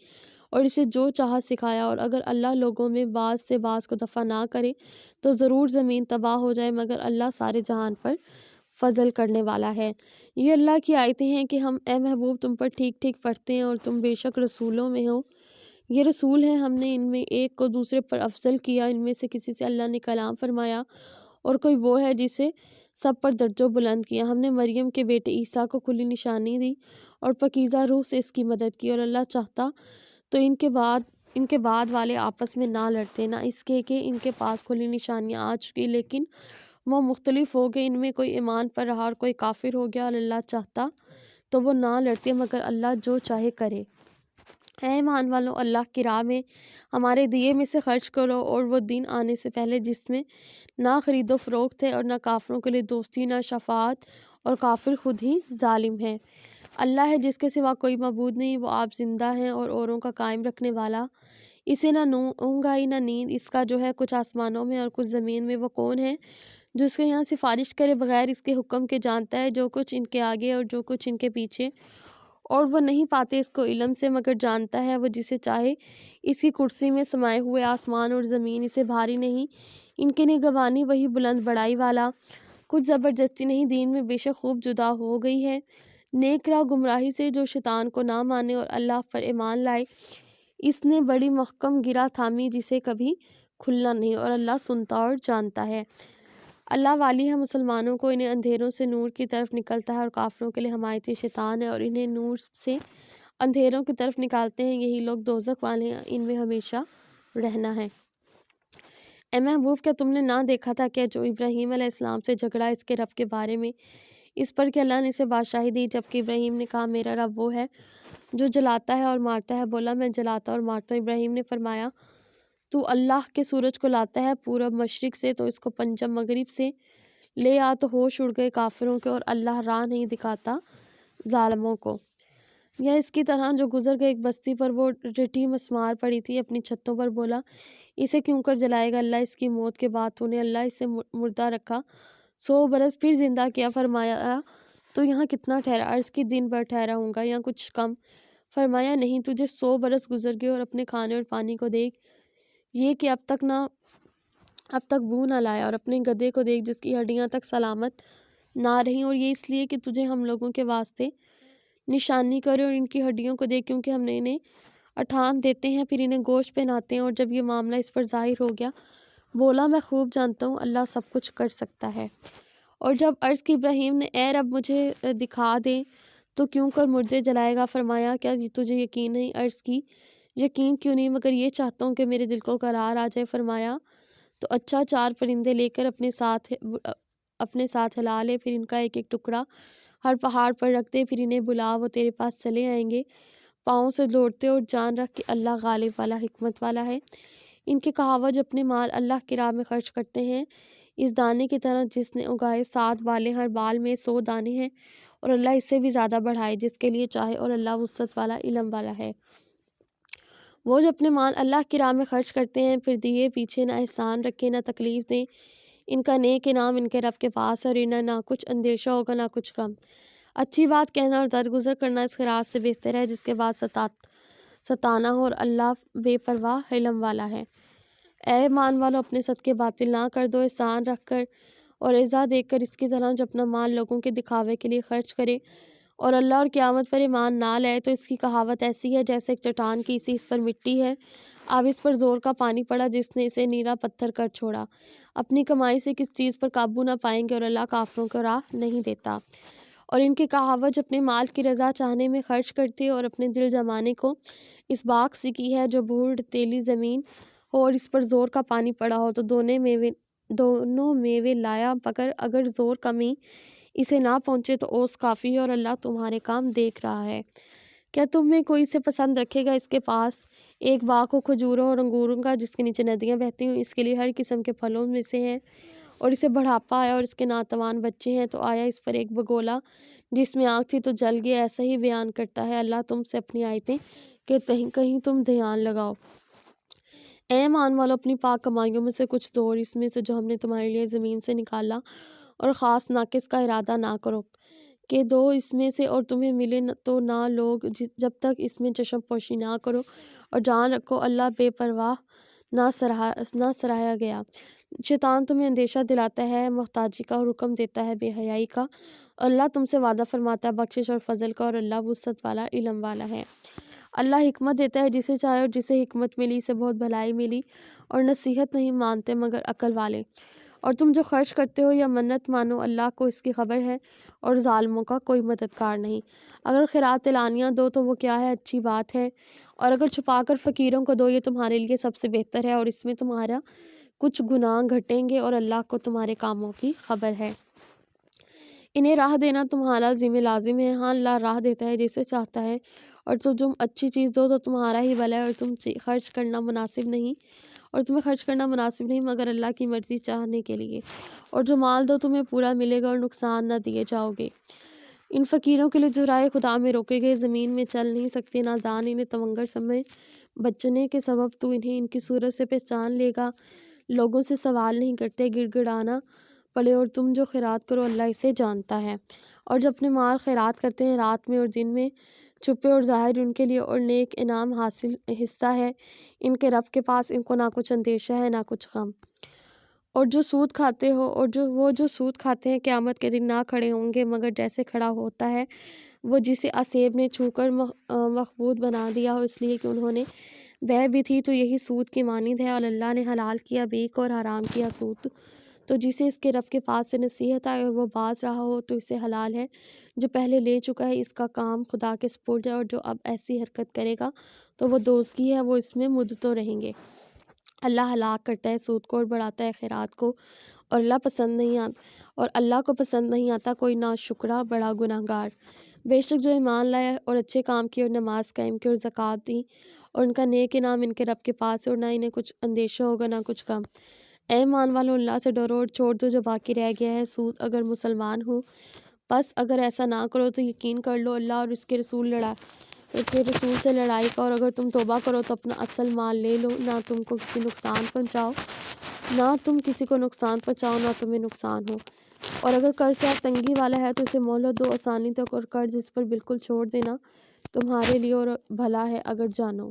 S2: اور اسے جو چاہا سکھایا۔ اور اگر اللہ لوگوں میں بعض سے بعض کو دفع نہ کرے تو ضرور زمین تباہ ہو جائے، مگر اللہ سارے جہان پر فضل کرنے والا ہے۔ یہ اللہ کی آیتیں ہیں کہ ہم اے محبوب تم پر ٹھیک ٹھیک پڑھتے ہیں، اور تم بے شک رسولوں میں ہو، یہ رسول ہیں، ہم نے ان میں ایک کو دوسرے پر افضل کیا، ان میں سے کسی سے اللہ نے کلام فرمایا اور کوئی وہ ہے جسے سب پر درجہ بلند کیا۔ ہم نے مریم کے بیٹے عیسیٰ کو کھلی نشانی دی اور پاکیزہ روح سے اس کی مدد کی، اور اللہ چاہتا تو ان کے بعد والے آپس میں نہ لڑتے، نہ اس کے کہ ان کے پاس کھلی نشانیاں آ چکی، لیکن وہ مختلف ہو گئے، ان میں کوئی ایمان پر رہا اور کوئی کافر ہو گیا، اور اللہ چاہتا تو وہ نہ لڑتے، مگر اللہ جو چاہے کرے۔ اے ایمان والو، اللہ کی راہ میں ہمارے دیے میں سے خرچ کرو، اور وہ دن آنے سے پہلے جس میں نہ خرید و فروخت ہے اور نہ کافروں کے لیے دوستی، نہ شفاعت، اور کافر خود ہی ظالم ہے۔ اللہ ہے جس کے سوا کوئی معبود نہیں، وہ آپ زندہ ہیں اور اوروں کا قائم رکھنے والا۔ اسے نہ اونگھائی نہ نیند، اس کا جو ہے کچھ آسمانوں میں اور کچھ زمین میں۔ وہ کون ہے جو اس کے یہاں سفارش کرے بغیر اس کے حکم کے؟ جانتا ہے جو کچھ ان کے آگے اور جو کچھ ان کے پیچھے، اور وہ نہیں پاتے اس کو علم سے، مگر جانتا ہے وہ جسے چاہے۔ اس کی کرسی میں سمائے ہوئے آسمان اور زمین اسے بھاری نہیں، ان کی نگہبانی وہی بلند بڑائی والا۔ کچھ زبردستی نہیں، دین میں بے شک خوب جدا ہو گئی ہے نیک راہ گمراہی سے، جو شیطان کو نہ مانے اور اللہ پر ایمان لائے۔ اس نے بڑی محکم گرہ تھامی جسے کبھی کھلنا نہیں، اور اللہ سنتا اور جانتا ہے۔ اللہ والی ہے مسلمانوں کو، انہیں اندھیروں سے نور کی طرف نکلتا ہے، اور کافروں کے لیے حمایتی شیطان ہے اور انہیں نور سے اندھیروں کی طرف نکالتے ہیں، یہی لوگ دوزخ والے ہیں، ان میں ہمیشہ رہنا ہے۔ اے محبوب، کیا تم نے نہ دیکھا تھا کہ جو ابراہیم علیہ السلام سے جھگڑا اس کے رب کے بارے میں، اس پر کہ اللہ نے اسے بادشاہی دی، جبکہ ابراہیم نے کہا میرا رب وہ ہے جو جلاتا ہے اور مارتا ہے۔ بولا میں جلاتا اور مارتا ہوں۔ ابراہیم نے فرمایا تو اللہ کے سورج کو لاتا ہے پورب مشرق سے، تو اس کو پنجم مغرب سے لے آ۔ تو ہوش اڑ گئے کافروں کے، اور اللہ راہ نہیں دکھاتا ظالموں کو۔ یا اس کی طرح جو گزر گئے ایک بستی پر، وہ رٹی مسمار پڑی تھی اپنی چھتوں پر۔ بولا اسے کیوں کر جلائے گا اللہ اس کی موت کے بعد؟ تو نے اللہ اسے مردہ رکھا 100 برس، پھر زندہ کیا۔ فرمایا تو یہاں کتنا ٹھہرا؟ عرض کی دن بھر ٹھہرا ہوں گا یا کچھ کم۔ فرمایا نہیں، تجھے 100 برس گزر گئے، اور اپنے کھانے اور پانی کو دیکھ، یہ کہ اب تک بو نہ لایا، اور اپنے گدھے کو دیکھ جس کی ہڈیاں تک سلامت نہ رہیں، اور یہ اس لیے کہ تجھے ہم لوگوں کے واسطے نشانی کرے، اور ان کی ہڈیوں کو دیکھ کیونکہ ہم نے انہیں اٹھان دیتے ہیں، پھر انہیں گوشت پہناتے ہیں۔ اور جب یہ معاملہ اس پر ظاہر ہو گیا، بولا میں خوب جانتا ہوں اللہ سب کچھ کر سکتا ہے۔ اور جب عرض کی ابراہیم نے اے رب مجھے دکھا دے تو کیوں کر مردے جلائے گا؟ فرمایا کیا تجھے یقین نہیں؟ عرض کی یقین کیوں نہیں، مگر یہ چاہتا ہوں کہ میرے دل کو قرار آ جائے۔ فرمایا تو اچھا، 4 پرندے لے کر اپنے ساتھ ہلا لے، پھر ان کا ایک ایک ٹکڑا ہر پہاڑ پر رکھ دے، پھر انہیں بلا، وہ تیرے پاس چلے آئیں گے پاؤں سے دوڑتے، اور جان رکھ کہ اللہ غالب والا حکمت والا ہے۔ ان کے کہاوت جو اپنے مال اللہ کی راہ میں خرچ کرتے ہیں، اس دانے کی طرح جس نے اگائے 7 بالیں، ہر بال میں 100 دانے ہیں، اور اللہ اس سے بھی زیادہ بڑھائے جس کے لیے چاہے، اور اللہ وسعت والا علم والا ہے۔ وہ جو اپنے مال اللہ کی راہ میں خرچ کرتے ہیں، پھر دیے پیچھے نہ احسان رکھے نہ تکلیف دیں، ان کا نیک انعام ان کے رب کے پاس ہے، اور انہیں نہ کچھ اندیشہ ہوگا نہ کچھ غم۔ اچھی بات کہنا اور درگزر کرنا اس خراج سے بہتر ہے جس کے بعد ستانا ہو، اور اللہ بے پرواہ علم والا ہے۔ اے ایمان والو، اپنے صدقے باطل نہ کر دو، احسان رکھ کر اور عزا دے کر، اس کی طرح جو اپنا مال لوگوں کے دکھاوے کے لیے خرچ کرے اور اللہ اور قیامت پر ایمان نہ لائے، تو اس کی کہاوت ایسی ہے جیسے ایک چٹان کی سی، اس پر مٹی ہے، اب اس پر زور کا پانی پڑا جس نے اسے نیرا پتھر کر چھوڑا۔ اپنی کمائی سے کس چیز پر قابو نہ پائیں گے، اور اللہ کافروں کو راہ نہیں دیتا۔ اور ان کی کہاوت جو اپنے مال کی رضا چاہنے میں خرچ کرتی ہے اور اپنے دل جمانے کو اس باغ سے کی ہے جو بھوڑ تیلی زمین ہو اور اس پر زور کا پانی پڑا ہو، تو دونوں میوے لایا، مگر اگر زور کمی اسے نہ پہنچے تو اوس کافی ہے، اور اللہ تمہارے کام دیکھ رہا ہے۔ کیا تم میں کوئی اسے پسند رکھے گا؟ اس کے پاس ایک باغ ہو کھجوروں اور انگوروں کا جس کے نیچے ندیاں بہتی ہوں، اس کے لیے ہر قسم کے پھلوں میں سے ہیں، اور اسے بڑھاپا آیا اور اس کے ناتوان بچے ہیں، تو آیا اس پر ایک بگولا جس میں آگ تھی تو جل گیا۔ ایسا ہی بیان کرتا ہے اللہ تم سے اپنی آیتیں کہ کہیں تم دھیان لگاؤ۔ اے ایمان والو، اپنی پاک کمائیوں میں سے کچھ دو، اور اس میں سے جو ہم نے تمہارے لیے زمین سے نکالا، اور خاص ناقص کا ارادہ نہ کرو کہ دو اس میں سے اور تمہیں ملے تو نہ لوگ، جب تک اس میں چشم پوشی نہ کرو، اور جان رکھو اللہ بے پرواہ نہ سراہا گیا۔ شیطان تمہیں اندیشہ دلاتا ہے محتاجی کا، اور حکم دیتا ہے بے حیائی کا، اللہ تم سے وعدہ فرماتا ہے بخشش اور فضل کا، اور اللہ وسعت والا علم والا ہے۔ اللہ حکمت دیتا ہے جسے چاہے، اور جسے حکمت ملی سے بہت بھلائی ملی، اور نصیحت نہیں مانتے مگر عقل والے۔ اور تم جو خرچ کرتے ہو یا منت مانو، اللہ کو اس کی خبر ہے، اور ظالموں کا کوئی مددگار نہیں۔ اگر خیرات اعلانیہ دو تو وہ کیا ہے، اچھی بات ہے، اور اگر چھپا کر فقیروں کو دو یہ تمہارے لیے سب سے بہتر ہے، اور اس میں تمہارا کچھ گناہ گھٹیں گے، اور اللہ کو تمہارے کاموں کی خبر ہے۔ انہیں راہ دینا تمہارا ذمہ لازم ہے۔ ہاں، اللہ راہ دیتا ہے جسے چاہتا ہے، اور تو تم اچھی چیز دو تو تمہارا ہی بھلا ہے، اور تمہیں خرچ کرنا مناسب نہیں مگر اللہ کی مرضی چاہنے کے لیے، اور جو مال دو تمہیں پورا ملے گا اور نقصان نہ دیے جاؤ گے۔ ان فقیروں کے لیے جو رائے خدا میں روکے گئے زمین میں چل نہیں سکتے، نادان انہیں تمنگر سمے بچنے کے سبب تو انہیں ان کی صورت سے پہچان لے گا۔ لوگوں سے سوال نہیں کرتے، گڑ گڑانا پڑے، اور تم جو خیرات کرو اللہ اسے جانتا ہے۔ اور جب اپنے مال خیرات کرتے ہیں رات میں اور دن میں، چھپے اور ظاہر، ان کے لیے اور نیک انعام حاصل حصہ ہے ان کے رب کے پاس، ان کو نہ کچھ اندیشہ ہے نہ کچھ غم۔ اور جو سود کھاتے ہو، اور جو سود کھاتے ہیں قیامت کے دن نہ کھڑے ہوں گے مگر جیسے کھڑا ہوتا ہے وہ جسے اسیب نے چھو کر مخبوط بنا دیا ہو، اس لیے کہ انہوں نے بے بھی تھی، تو یہی سود کی مانند ہے۔ اور اللہ نے حلال کیا بیک اور حرام کیا سود، تو جسے اس کے رب کے پاس سے نصیحت آئے اور وہ باز رہا ہو تو اسے حلال ہے جو پہلے لے چکا ہے، اس کا کام خدا کے سپرد ہے، اور جو اب ایسی حرکت کرے گا تو وہ دوزخی ہے، وہ اس میں مدتوں رہیں گے۔ اللہ ہلاک کرتا ہے سود کو اور بڑھاتا ہے خیرات کو، اور اللہ کو پسند نہیں آتا کوئی ناشکرا بڑا گناہ گار۔ بے شک جو ایمان لائے اور اچھے کام کیے اور نماز قائم کی اور زکوٰۃ دی، اور ان کا نیک انعام ان کے رب کے پاس ہے، اور نہ انہیں کچھ اندیشہ ہوگا نہ کچھ غم۔ اے ایمان والو، اللہ سے ڈرو اور چھوڑ دو جو باقی رہ گیا ہے سود، اگر مسلمان ہو۔ بس اگر ایسا نہ کرو تو یقین کر لو اللہ اور اس کے رسول سے لڑائی کا، اور اگر تم توبہ کرو تو اپنا اصل مال لے لو، نہ تم کو کسی کو نقصان پہنچاؤ نہ تمہیں نقصان ہو۔ اور اگر قرض دار تنگی والا ہے تو اسے مہلت دو آسانی تک، اور قرض اس پر بالکل چھوڑ دینا تمہارے لیے اور بھلا ہے اگر جانو۔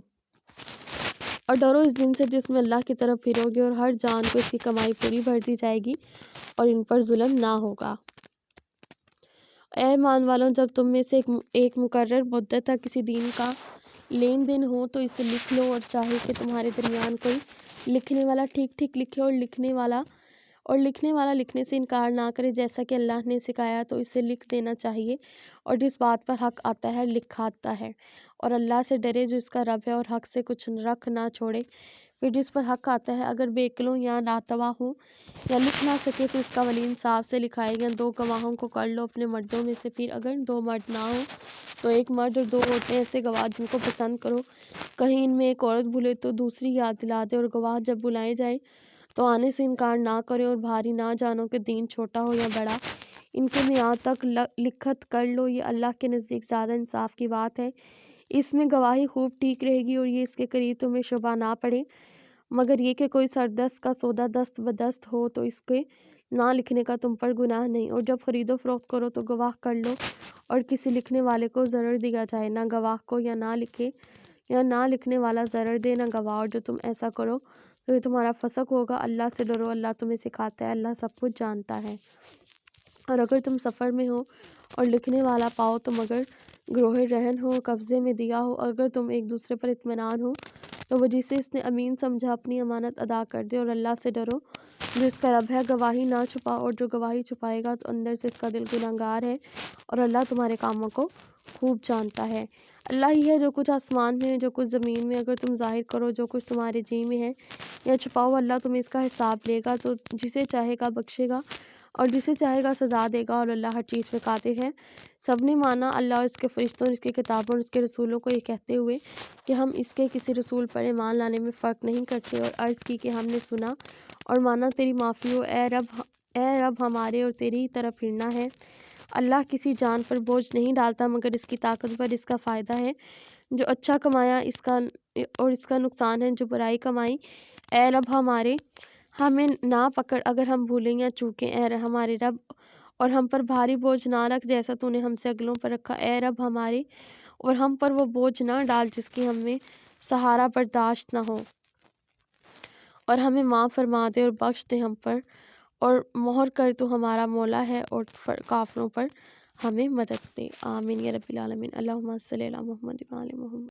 S2: اور ڈرو اس دن سے جس میں اللہ کی طرف پھرو گے، اور ہر جان کو اس کی کمائی پوری بھر دی جائے گی، اور ان پر ظلم نہ ہوگا۔ اے ایمان والوں، جب تم میں سے ایک مقرر مدت تک کسی دین کا لین دین ہو تو اسے لکھ لو، اور چاہے کہ تمہارے درمیان کوئی لکھنے والا ٹھیک ٹھیک لکھے، اور لکھنے والا لکھنے سے انکار نہ کرے، جیسا کہ اللہ نے سکھایا تو اسے لکھ دینا چاہیے، اور جس بات پر حق آتا ہے لکھاتا ہے۔ اور اللہ سے ڈرے جو اس کا رب ہے، اور حق سے کچھ رکھ نہ چھوڑے، پھر جس پر حق آتا ہے اگر بے عقلوں یا ناتواں ہو یا لکھ نہ سکے تو اس کا ولی انصاف سے لکھائے، یا 2 گواہوں کو کر لو اپنے مردوں میں سے، پھر اگر 2 مرد نہ ہوں تو 1 مرد اور 2 عورتیں ایسے گواہ جن کو پسند کرو، کہیں ان میں ایک عورت بھولے تو دوسری یاد دلا دے، اور گواہ جب بلائے جائیں تو آنے سے انکار نہ کرے، اور بھاری نہ جانو کہ دین چھوٹا ہو یا بڑا، ان کے میعاد تک لکھت کر لو، یہ اللہ کے نزدیک زیادہ انصاف کی بات ہے۔ اس میں گواہی خوب ٹھیک رہے گی، اور یہ اس کے قریب تمہیں شبہ نہ پڑے، مگر یہ کہ کوئی سردست کا سودا دست بدست ہو تو اس کے نہ لکھنے کا تم پر گناہ نہیں۔ اور جب خرید و فروخت کرو تو گواہ کر لو، اور کسی لکھنے والے کو ضرر دیا جائے، نہ گواہ کو یا نہ لکھے یا نہ لکھنے والا ضرر دے نہ گواہ، اور جو تم ایسا کرو تو یہ تمہارا فسق ہوگا۔ اللہ سے ڈرو، اللہ تمہیں سکھاتا ہے، اللہ سب کچھ جانتا ہے۔ اور اگر تم سفر میں ہو اور لکھنے والا پاؤ تو مگر گروہ رہن ہو، قبضے میں دیا ہو، اگر تم ایک دوسرے پر اطمینان ہو تو وہ جسے اس نے امین سمجھا اپنی امانت ادا کر دے، اور اللہ سے ڈرو جو اس کا رب ہے۔ گواہی نہ چھپاؤ، اور جو گواہی چھپائے گا تو اندر سے اس کا دل گنہگار ہے، اور اللہ تمہارے کاموں کو خوب جانتا ہے۔ اللہ ہی ہے جو کچھ آسمان میں ہے جو کچھ زمین میں، اگر تم ظاہر کرو جو کچھ تمہارے جی میں ہے یا چھپاؤ اللہ تمہیں اس کا حساب لے گا، تو جسے چاہے گا بخشے گا اور جسے چاہے گا سزا دے گا، اور اللہ ہر چیز پہ قادر ہے۔ سب نے مانا اللہ اور اس کے فرشتوں اور اس کی کتابوں اور اس کے رسولوں کو یہ کہتے ہوئے کہ ہم اس کے کسی رسول پر ایمان لانے میں فرق نہیں کرتے، اور عرض کی کہ ہم نے سنا اور مانا تیری معافی ہو اے رب ہمارے، اور تیری ہی طرف پھرنا ہے۔ اللہ کسی جان پر بوجھ نہیں ڈالتا مگر اس کی طاقت پر، اس کا فائدہ ہے جو اچھا کمایا اس کا نقصان ہے جو برائی کمائی۔ اے رب ہمارے، ہمیں نہ پکڑ اگر ہم بھولیں یا چوکیں، اے ہمارے رب، اور ہم پر بھاری بوجھ نہ رکھ جیسا تو نے ہم سے اگلوں پر رکھا۔ اے رب ہمارے، اور ہم پر وہ بوجھ نہ ڈال جس کی ہمیں سہارا برداشت نہ ہو، اور ہمیں معاف فرما دے اور بخش دے ہم پر، اور مہر کر تو ہمارا مولا ہے، اور کافروں پر ہمیں مدد دے۔ آمین یا رب العالمین۔ اللہم صلی علی محمد و علی محمد۔